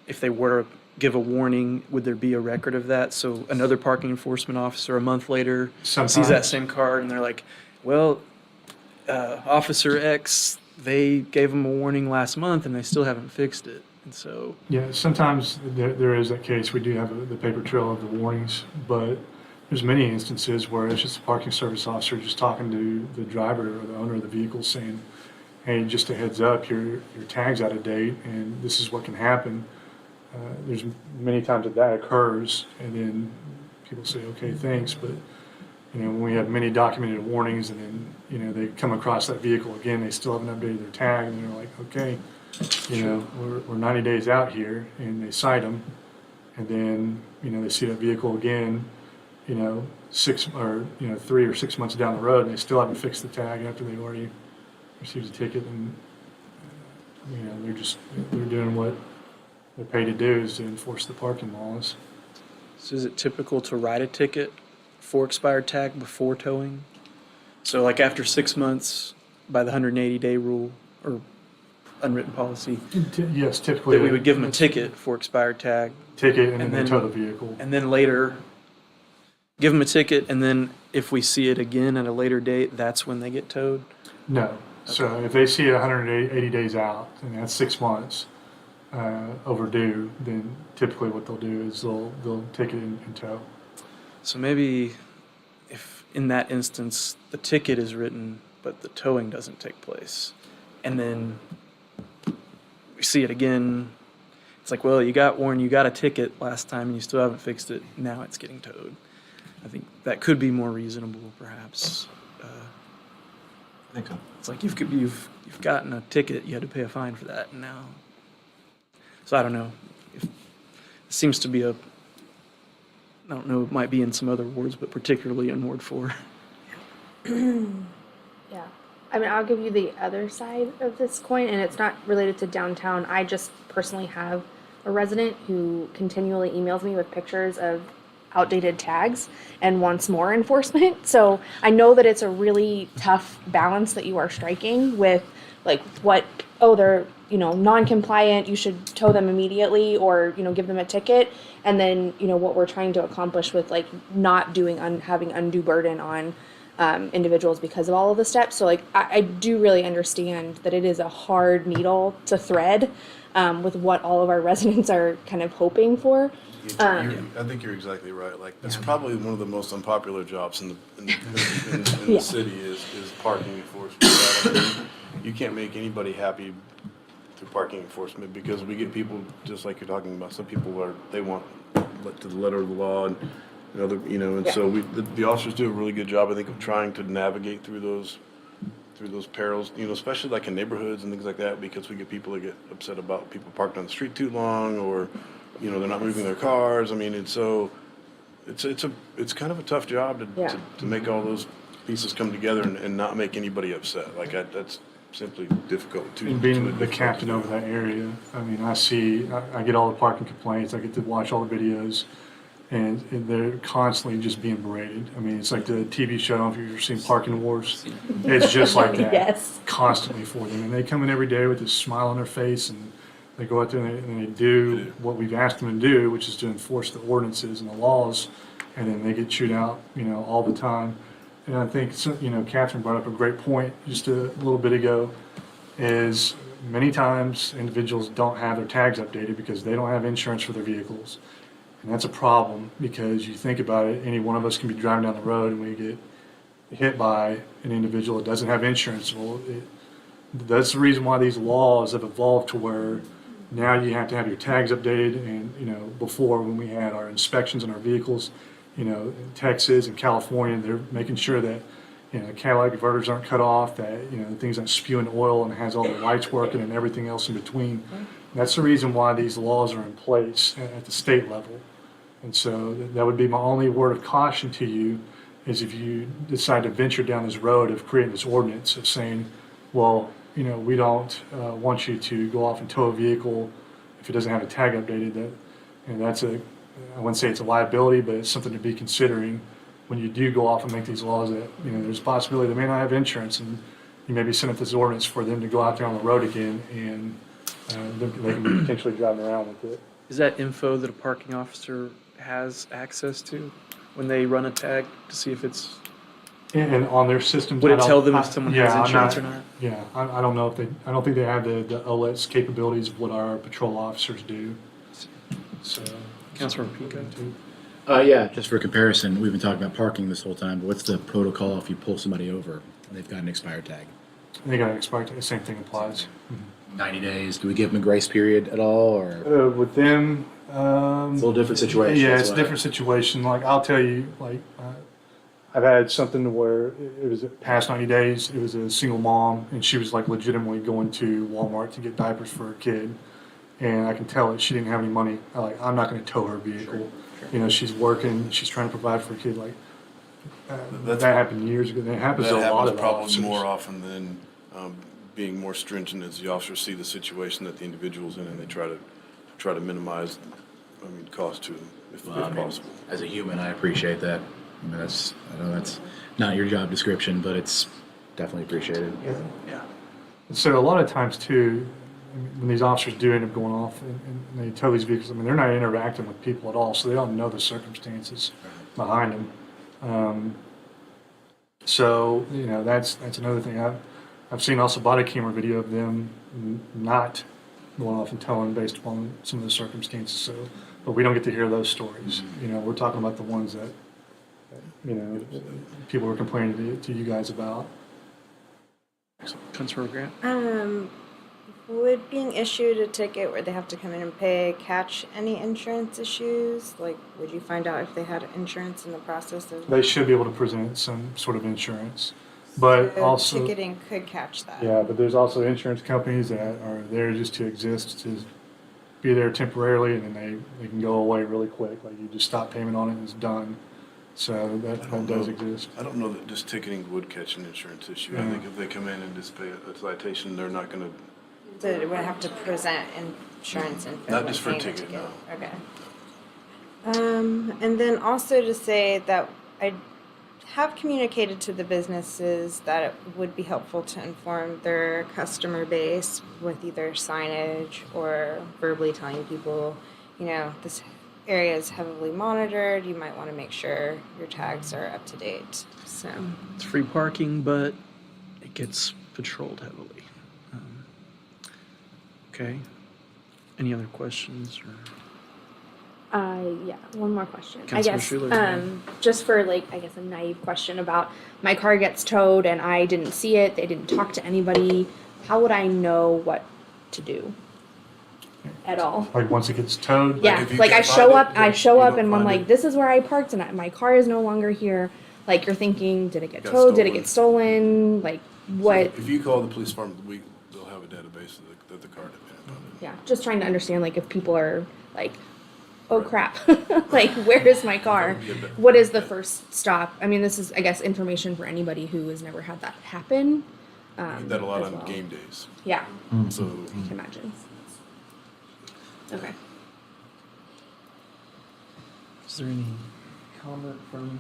If they were to give a warning, would there be a record of that? So another parking enforcement officer a month later sees that Sometimes. same car and they're like, well, Officer X, they gave them a warning last month and they still haven't fixed it. And so, Yeah, sometimes there is that case. We do have the paper trail of the warnings, but there's many instances where it's just a parking service officer just talking to the driver or the owner of the vehicle saying, hey, just a heads up, your tag's out of date and this is what can happen. There's many times that occurs, and then people say, okay, thanks, but when we have many documented warnings and then, they come across that vehicle again, they still haven't updated their tag, and they're like, okay, we're 90 days out here, and they cite them, and then, they see that vehicle again, 3 or 6 months down the road, and they still haven't fixed the tag after they've already received a ticket, and, they're doing what they're paid to do, is to enforce the parking laws. so is it typical to write a ticket for expired tag before towing? So like after 6 months, by the 180-day rule or unwritten policy, Yes, typically. that we would give them a ticket for expired tag, Ticket, and then and they then- tow the vehicle. and then later give them a ticket, and then if we see it again at a later date, that's when they get towed? No. So if they see it 180 days out, and that's 6 months overdue, then typically what they'll do is they'll take it in tow. So maybe if in that instance, the ticket is written, but the towing doesn't take place, and then we see it again, it's like, well, you got warned, you got a ticket last time and you still haven't fixed it, now it's getting towed. I think that could be more reasonable, perhaps. I think so. It's like you've gotten a ticket, you had to pay a fine for that, and now. So I don't know. It seems to be I don't know, it might be in some other wards, but particularly in Ward 4. Yeah. I mean, I'll give you the other side of this coin, and it's not related to downtown. I just personally have a resident who continually emails me with pictures of outdated tags and wants more enforcement. So I know that it's a really tough balance that you are striking with, like, they're, non-compliant, you should tow them immediately, or, give them a ticket. And then, what we're trying to accomplish with, like, not having undue burden on individuals because of all of the steps. So, like, I do really understand that it is a hard needle to thread with what all of our residents are kind of hoping for. I think you're exactly right. Like, that's probably one of the most unpopular jobs in the Yeah. city is parking enforcement. I mean, you can't make anybody happy through parking enforcement, because we get people, just like you're talking about, some people they want to the letter of the law, and and so the officers do a really good job, I think, of trying to navigate through those perils, especially like in neighborhoods and things like that, because we get people that get upset about people parked on the street too long, or they're not moving their cars. I mean, it's kind of a tough job to make all those pieces come together and not make anybody upset. Like, that's simply difficult to. And being the captain over that area, I mean, I get all the parking complaints, I get to watch all the videos, and they're constantly just being berated. I mean, it's like the TV show, I don't know if you've ever seen Parking Wars. It's just like that. Yes. Constantly for them. And they come in every day with this smile on their face, and they go out there and they do what we've asked them to do, which is to enforce the ordinances and the laws, and then they get chewed out, all the time. And I think, Catherine brought up a great point just a little bit ago, is many times individuals don't have their tags updated because they don't have insurance for their vehicles. And that's a problem, because you think about it, any one of us can be driving down the road and we get hit by an individual that doesn't have insurance. Well, that's the reason why these laws have evolved to where now you have to have your tags updated. And, before, when we had our inspections on our vehicles, in Texas and California, they're making sure that you know, the catalytic converters aren't cut off, that, you know, things aren't spewing oil and it has all the lights working and everything else in between. That's the reason why these laws are in place at the state level. And so that would be my only word of caution to you, is if you decide to venture down this road of creating this ordinance of saying, well, you know, we don't want you to go off and tow a vehicle if it doesn't have a tag updated, that, and that's a, I wouldn't say it's a liability, but it's something to be considering when you do go off and make these laws, that, you know, there's a possibility they may not have insurance, and you may be sending this ordinance for them to go out there on the road again, and they can be potentially driving around with it. Is that info that a parking officer has access to when they run a tag to see if it's, And on their systems. would I it don't- tell them if I- someone yeah, has I'm insurance or not? Yeah, I don't know if they, I don't think they have the OLS capabilities of what our patrol officers do. So. Councilor Pico? Yeah, just for comparison, we've been talking about parking this whole time, but what's the protocol if you pull somebody over and they've got an expired tag? They got to expect the same thing applies. 90 days, do we give them a grace period at all, or With them, it's a little different situation? yeah, that's it's a why- different situation. Like, I'll tell you, like, I've had something where it was past 90 days. It was a single mom, and she was like legitimately going to Walmart to get diapers for her kid. And I can tell that she didn't have any money. I'm not going to tow her vehicle. You know, she's working, she's trying to provide for her kid. Like, that happened years ago. That happens to a That lot happens of probably officers. more often than being more stringent as the officers see the situation that the individual's in, and they try to minimize, cost to them if Well, I mean, possible. as a human, I appreciate that. I mean, I know that's not your job description, but it's definitely appreciated. Yeah. So a lot of times too, when these officers do end up going off and they tow these vehicles, I mean, they're not interacting with people at all, so they don't know the circumstances behind them. So, you know, that's another thing. I've seen also body camera video of them not going off and towing based upon some of the circumstances. So, but we don't get to hear those stories. You know, we're talking about the ones that you know, people are complaining to you guys about. Councilor Grant? Would being issued a ticket where they have to come in and pay catch any insurance issues? Like, would you find out if they had insurance in the process of? They should be able to present some sort of insurance, but So also, ticketing could catch that. yeah, but there's also insurance companies that are there just to exist, to be there temporarily, and then they can go away really quick. Like, you just stop payment on it and it's done. So that does exist. I don't know that just ticketing would catch an insurance issue. I Yeah. think if they come in and just pay a citation, they're not gonna, So it would have to present insurance info. Not when just for a paying the ticket, no. Okay. And then also to say that I have communicated to the businesses that it would be helpful to inform their customer base with either signage or verbally telling people, you know, this area is heavily monitored. You might want to make sure your tags are up to date. So. It's free parking, but it gets patrolled heavily. Okay. Any other questions? Or? Yeah, one more question. I Councilor guess, Schuler, yeah. just for like, I guess a naive question about my car gets towed and I didn't see it, they didn't talk to anybody. How would I know what to do at all? Like, once it gets towed. Yeah, if you like I can't show find up, it, I then show you up don't and I'm find like, it. this is where I parked and my car is no longer here. Like, you're thinking, did it get Got towed? Did it stolen. get stolen? Like, what? if you call the police department, they'll have a database that the car depended on it. Yeah, just trying to understand, like, if people are like, oh crap, like, where is my car? What is the first stop? I mean, this is, I guess, information for anybody who has never had that happen. We get that a lot as on well. game days, Yeah, so. I can imagine. Okay. Is there any comment from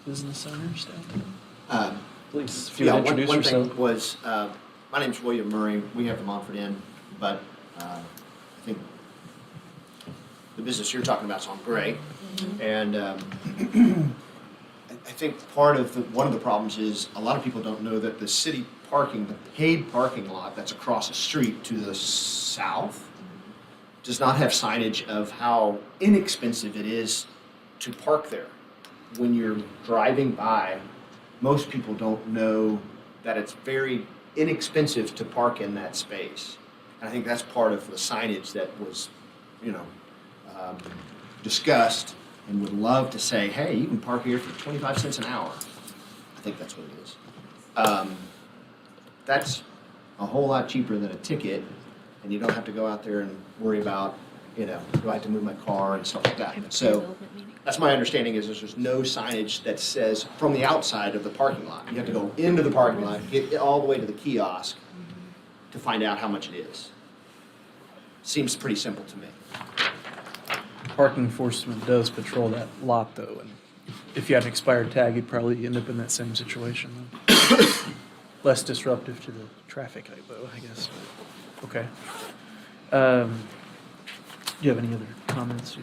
business owners down there? Please, if you Yeah, would introduce one yourself. thing was, my name's William Murray. We have the Montford Inn, but I think the business you're talking about is on Gray. And I think part of one of the problems is a lot of people don't know that the city parking, the paid parking lot that's across the street to the south, does not have signage of how inexpensive it is to park there. When you're driving by, most people don't know that it's very inexpensive to park in that space. And I think that's part of the signage that was, discussed, and would love to say, hey, you can park here for 25 cents an hour. I think that's what it is. That's a whole lot cheaper than a ticket, and you don't have to go out there and worry about, do I have to move my car and stuff like that. So that's my understanding is there's no signage that says from the outside of the parking lot. You have to go into the parking lot, get all the way to the kiosk to find out how much it is. Seems pretty simple to me. Parking enforcement does patrol that lot though, and if you had an expired tag, you'd probably end up in that same situation though. Less disruptive to the traffic, I guess. Okay. Do you have any other comments or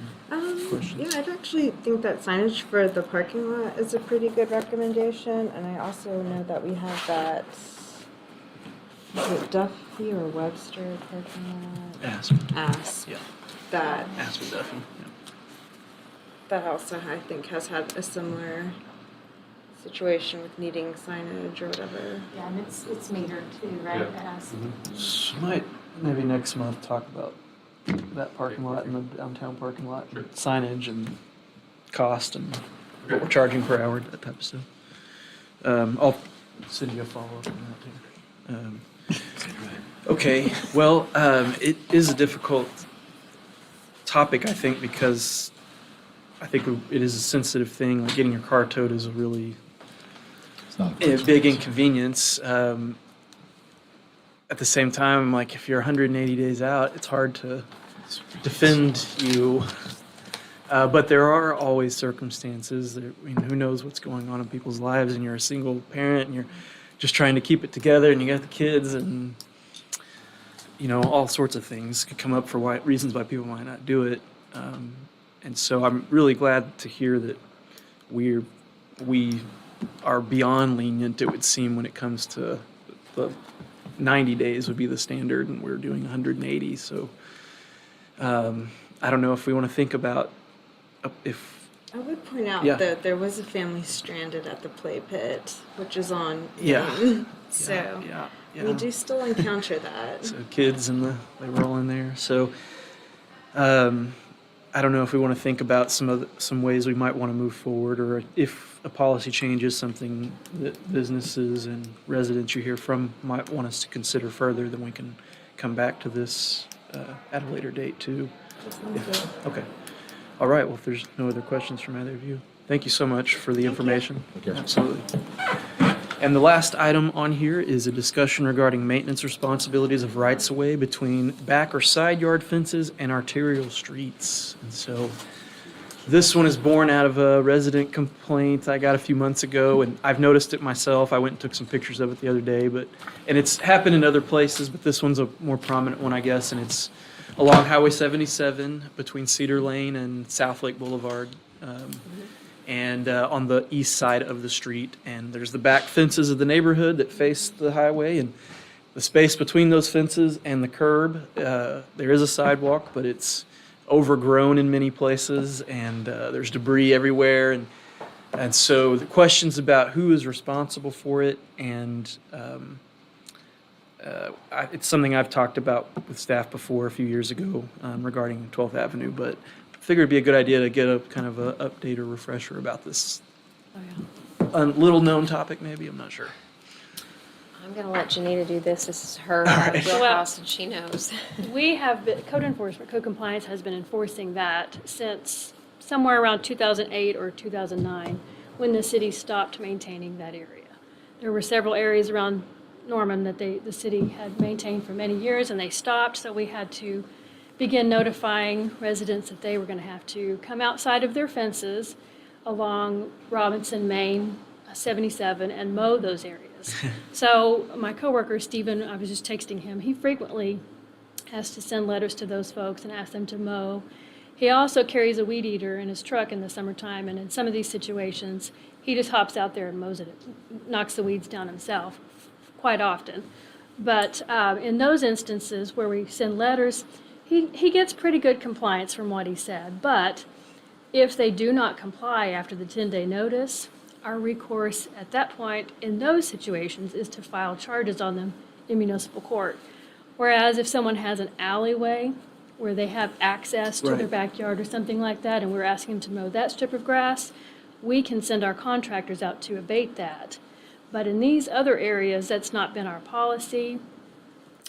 questions? Yeah, I'd actually think that signage for the parking lot is a pretty good recommendation, and I also know that we have that, is it Duffy or Webster parking lot? Aspen. Asp. Yeah. That, Aspen Duffy. Yeah. that also, I think, has had a similar situation with needing signage or whatever. Yeah, and it's metered too, right? Yeah. It has- So might maybe next month talk about that parking lot and the downtown parking lot signage and cost and what we're charging per hour, that type of stuff. I'll send you a follow-up on that too. Okay, well, it is a difficult topic, I think, because I think it is a sensitive thing. Like getting your car towed is a really big inconvenience. At the same time, like if you're 180 days out, it's hard to defend you. But there are always circumstances. Who knows what's going on in people's lives, and you're a single parent, and you're just trying to keep it together, and you got the kids, and all sorts of things could come up for reasons why people might not do it. And so I'm really glad to hear that we are beyond lenient, it would seem, when it comes to the 90 days would be the standard, and we're doing 180. So I don't know if we want to think about if I would point out Yeah. that there was a family stranded at the play pit, which is on Yeah. Main. So yeah. we do still encounter that. So kids they were all in there. So I don't know if we want to think about some ways we might want to move forward, or if a policy change is something that businesses and residents you hear from might want us to consider further. Then we can come back to this at a later date too. Okay. All right. Well, if there's no other questions from either of you, thank you so much for the information. you. Absolutely. And the last item on here is a discussion regarding maintenance responsibilities of rights-of-way between back or side yard fences and arterial streets. And so this one is born out of a resident complaint I got a few months ago, and I've noticed it myself. I went and took some pictures of it the other day, and it's happened in other places, but this one's a more prominent one, I guess, and it's along Highway 77 between Cedar Lane and South Lake Boulevard. And on the east side of the street. And there's the back fences of the neighborhood that face the highway, and the space between those fences and the curb. There is a sidewalk, but it's overgrown in many places, and there's debris everywhere. And so the questions about who is responsible for it, and it's something I've talked about with staff before a few years ago regarding 12th Avenue, but figured it'd be a good idea to get a kind of a update or refresher about this little known topic, maybe, I'm not sure. I'm going to let Janita do this. This is her right. wheelhouse, and she knows. We have been, code enforcement, code compliance has been enforcing that since somewhere around 2008 or 2009, when the city stopped maintaining that area. There were several areas around Norman that the city had maintained for many years, and they stopped, so we had to begin notifying residents that they were going to have to come outside of their fences along Robinson, Main, 77, and mow those areas. So my coworker, Stephen, I was just texting him, he frequently has to send letters to those folks and ask them to mow. He also carries a weed eater in his truck in the summertime, and in some of these situations, he just hops out there and mows it, knocks the weeds down himself quite often. But in those instances where we send letters, he gets pretty good compliance from what he said. But if they do not comply after the 10-day notice, our recourse at that point in those situations is to file charges on them in municipal court. Whereas if someone has an alleyway where they have access to their backyard or something like that, and we're asking them to mow that strip of grass, we can send our contractors out to abate that. But in these other areas, that's not been our policy.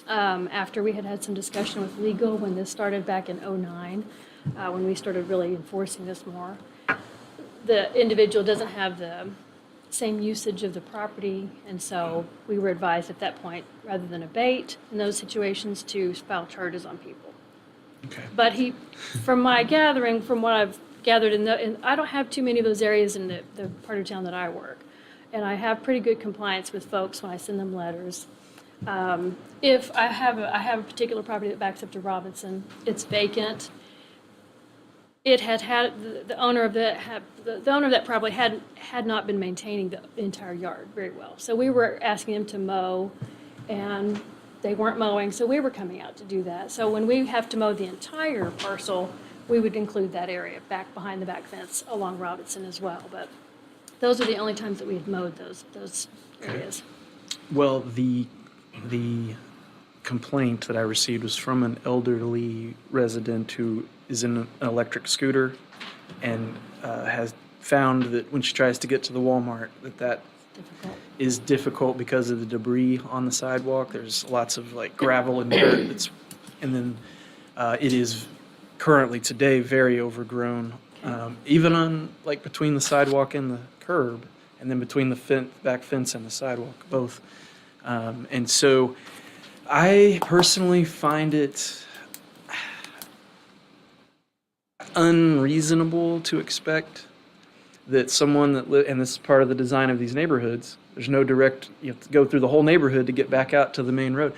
After we had some discussion with legal when this started back in '09, when we started really enforcing this more, the individual doesn't have the same usage of the property, and so we were advised at that point, rather than abate in those situations, to file charges on people. Okay. But from my gathering, from what I've gathered, and I don't have too many of those areas in the part of town that I work, and I have pretty good compliance with folks when I send them letters. If I have a particular property that backs up to Robinson, it's vacant. It the owner of that property had not been maintaining the entire yard very well. So we were asking them to mow, and they weren't mowing, so we were coming out to do that. So when we have to mow the entire parcel, we would include that area back behind the back fence along Robinson as well. But those are the only times that we had mowed those areas. Well, the complaint that I received was from an elderly resident who is in an electric scooter and has found that when she tries to get to the Walmart, that Difficult. is difficult because of the debris on the sidewalk. There's lots of like gravel and dirt and then it is currently today very overgrown, even on like between the sidewalk and the curb, and then between the back fence and the sidewalk, both. And so I personally find it unreasonable to expect that someone that and this is part of the design of these neighborhoods, there's no direct, you have to go through the whole neighborhood to get back out to the main road.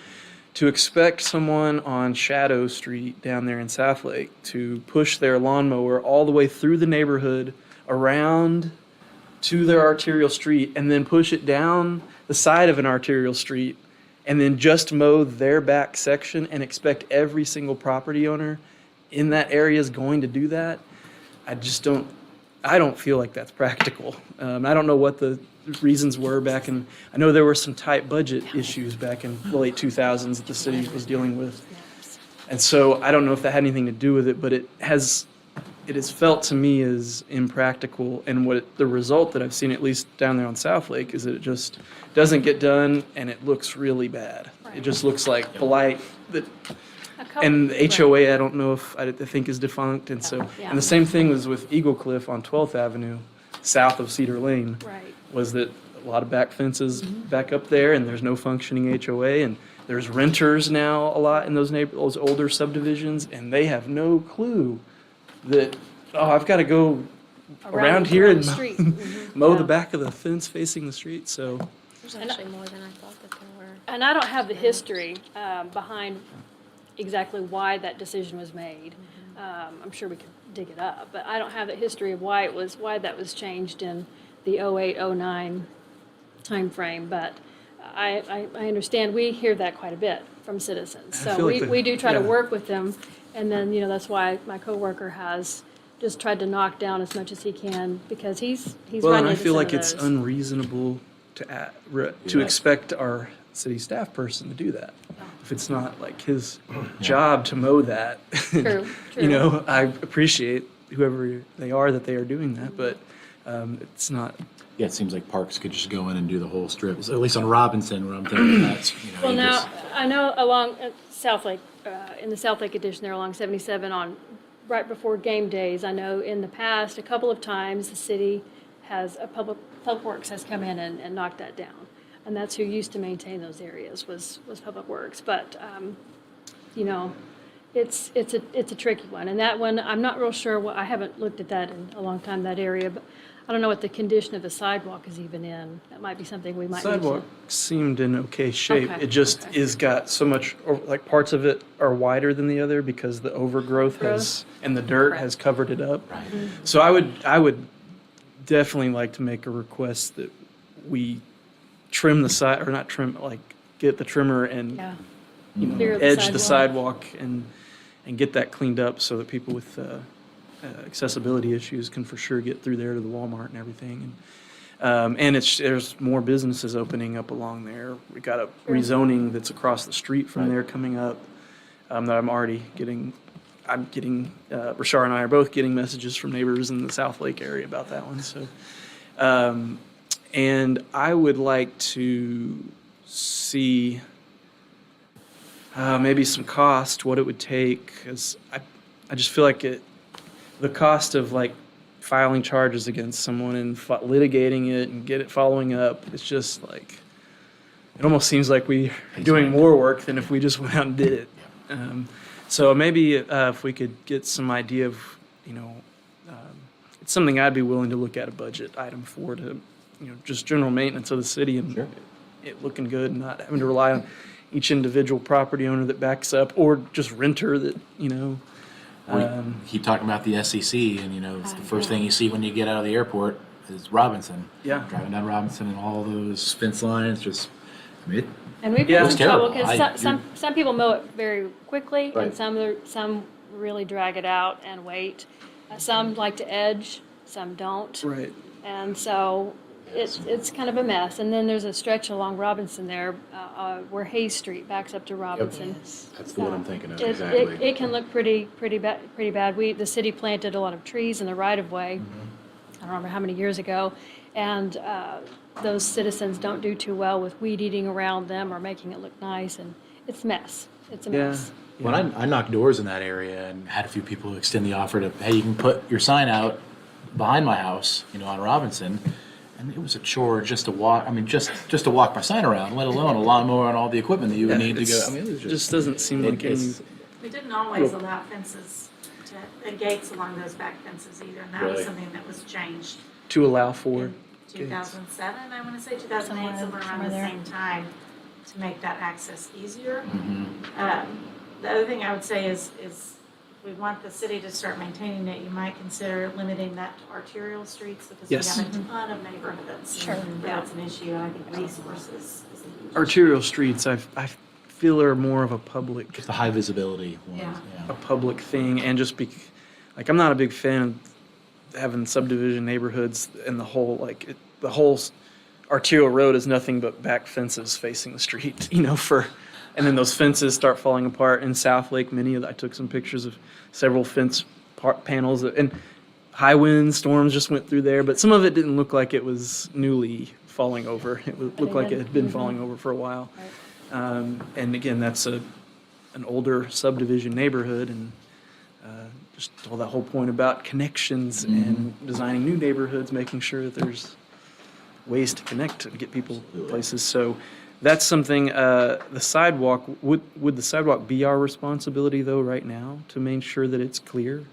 To expect someone on Shadow Street down there in Southlake to push their lawnmower all the way through the neighborhood, around to their arterial street, and then push it down the side of an arterial street, and then just mow their back section and expect every single property owner in that area is going to do that, I don't feel like that's practical. I don't know what the reasons were back in, I know there were some tight budget issues back in the late 2000s that the city was dealing with. And so I don't know if that had anything to do with it, but it has felt to me as impractical. And the result that I've seen, at least down there on Southlake, is that it just doesn't get done and it looks really bad. It just looks like blight and the HOA, I don't know if, I think is defunct. And so, Yeah. and the same thing was with Eagle Cliff on 12th Avenue, south of Cedar Lane. Right. Was that a lot of back fences back up there, and there's no functioning HOA, and there's renters now a lot in those those older subdivisions, and they have no clue that, I've got to go around here and the street. mow Yeah. the back of the fence facing the street. So There's actually more than I thought that there were. And I don't have the history behind exactly why that decision was made. I'm sure we could dig it up, but I don't have the history of why that was changed in the 08, 09 timeframe. But I understand, we hear that quite a bit from citizens. I So feel like we do try to yeah. work with them, and then, that's why my coworker has just tried to knock down as much as he can, because he's well, run and I into feel some like of it's those. unreasonable to expect our city staff person to do that. If it's not like his job to mow that. True, You true. know, I appreciate whoever they are that they are doing that, but it's not. Yeah, it seems like Parks could just go in and do the whole strip, at least on Robinson, where I'm thinking that's, Well, you now, just- I know along Southlake, in the Southlake Edition, there along 77 right before game days, I know in the past, a couple of times, the city has, Public Works has come in and knocked that down. And that's who used to maintain those areas, was Public Works. But, it's a tricky one. And that one, I'm not real sure, I haven't looked at that in a long time, that area, but I don't know what the condition of the sidewalk is even in. That might be something we might need to. Sidewalk seemed in okay shape. Okay, It just okay. is got so much, like parts of it are wider than the other because the overgrowth and the dirt Right. has covered it up. Right. So I would definitely like to make a request that we trim the side, or not trim, like get the trimmer and Yeah. you know, Clear the edge the sidewalk. sidewalk and get that cleaned up so that people with accessibility issues can for sure get through there to the Walmart and everything. And there's more businesses opening up along there. We got a rezoning that's across the street from there coming up that I'm getting, Rashard and I are both getting messages from neighbors in the South Lake area about that one. So, And I would like to see maybe some cost, what it would take, because I just feel like the cost of like filing charges against someone and litigating it and get it following up, it's just like, it almost seems like we are doing more work than if we just went out and did it. So maybe if we could get some idea of, it's something I'd be willing to look at a budget item for, to, just general maintenance of the city and it looking good and not having to rely on each individual property owner that backs up or just renter that, We keep talking about the SEC, and it's the first thing you see when you get out of the airport is Robinson. Yeah. Driving down Robinson and all those fence lines, just, it And we've Yeah. been It's in trouble terrible. because some people mow it very quickly Right. and some really drag it out and wait. Some like to edge, some don't. right. And so it's kind of a mess. And then there's a stretch along Robinson there where Hayes Street backs up to Robinson. That's the one I'm thinking of, It exactly. can look pretty bad. The city planted a lot of trees in the right of way. I don't remember how many years ago, and those citizens don't do too well with weed eating around them or making it look nice, and it's a mess. It's a Yeah. mess. When I knocked doors in that area and had a few people extend the offer to, hey, you can put your sign out behind my house, on Robinson, and it was a chore just to walk. I mean, just to walk my sign around, let alone a lawnmower and all the equipment that you would need to go. I mean, it was just doesn't seem like any. it's- We didn't always allow fences and gates along those back fences either, and that was Really? something that was changed To allow for. in 2007, I want to say 2008, somewhere around the there. same time, to make that access easier. Mm-hmm. The other thing I would say is we want the city to start maintaining it. You might consider limiting that to arterial streets because Yes. we have a ton of neighborhoods. Sure. That's an issue, and I think resources is a huge issue. Arterial streets, I feel are more of a public the high visibility ones. Yeah. a public thing, and just like I'm not a big fan of having subdivision neighborhoods and the whole arterial road is nothing but back fences facing the street, and then those fences start falling apart in South Lake. I took some pictures of several fence panels and high winds, storms just went through there, but some of it didn't look like it was newly falling over. It looked like it had been falling over for a while. And again, that's an older subdivision neighborhood, and just all that whole point about connections and designing new neighborhoods, making sure that there's ways to connect and get people places. So that's something. The sidewalk, would the sidewalk be our responsibility though right now to make sure that it's clear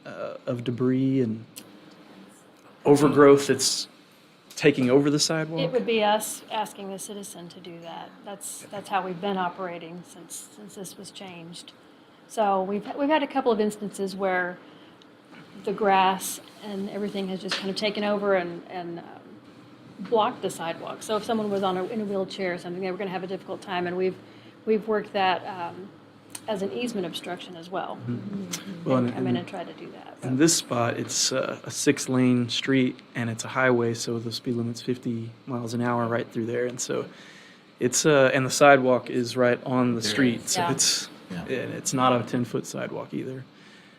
of debris and overgrowth that's taking over the sidewalk? It would be us asking the citizen to do that. That's how we've been operating since this was changed. So we've had a couple of instances where the grass and everything has just kind of taken over and blocked the sidewalk. So if someone was in a wheelchair or something, they were going to have a difficult time, and we've worked that as an easement obstruction as well. Well, And come in and try to do that. In this spot, it's a 6-lane street and it's a highway, so the speed limit's 50 miles an hour right through there. And so it's, and the sidewalk is right on the street, so Yeah. it's not a 10-foot sidewalk either.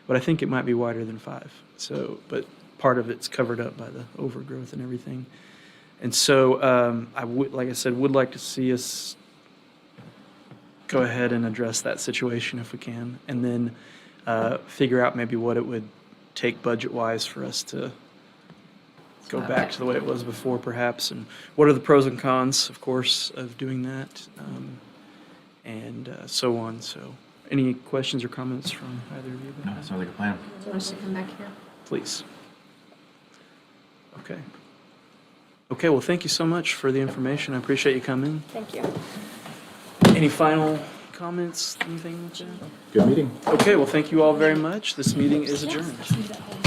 But I think it might be wider than 5. So, but part of it's covered up by the overgrowth and everything. And so I would, like I said, would like to see us go ahead and address that situation if we can, and then figure out maybe what it would take budget-wise for us to go back to the way it was before, perhaps, and what are the pros and cons, of course, of doing that, and so on. So, any questions or comments from either of you? No, sounds like a plan. Do you want us to come back here? Please. Okay. Okay, well, thank you so much for the information. I appreciate you coming. Thank you. Any final comments, anything like that? Good meeting. Okay, well, thank you all very much. This meeting is adjourned. Let's leave that home.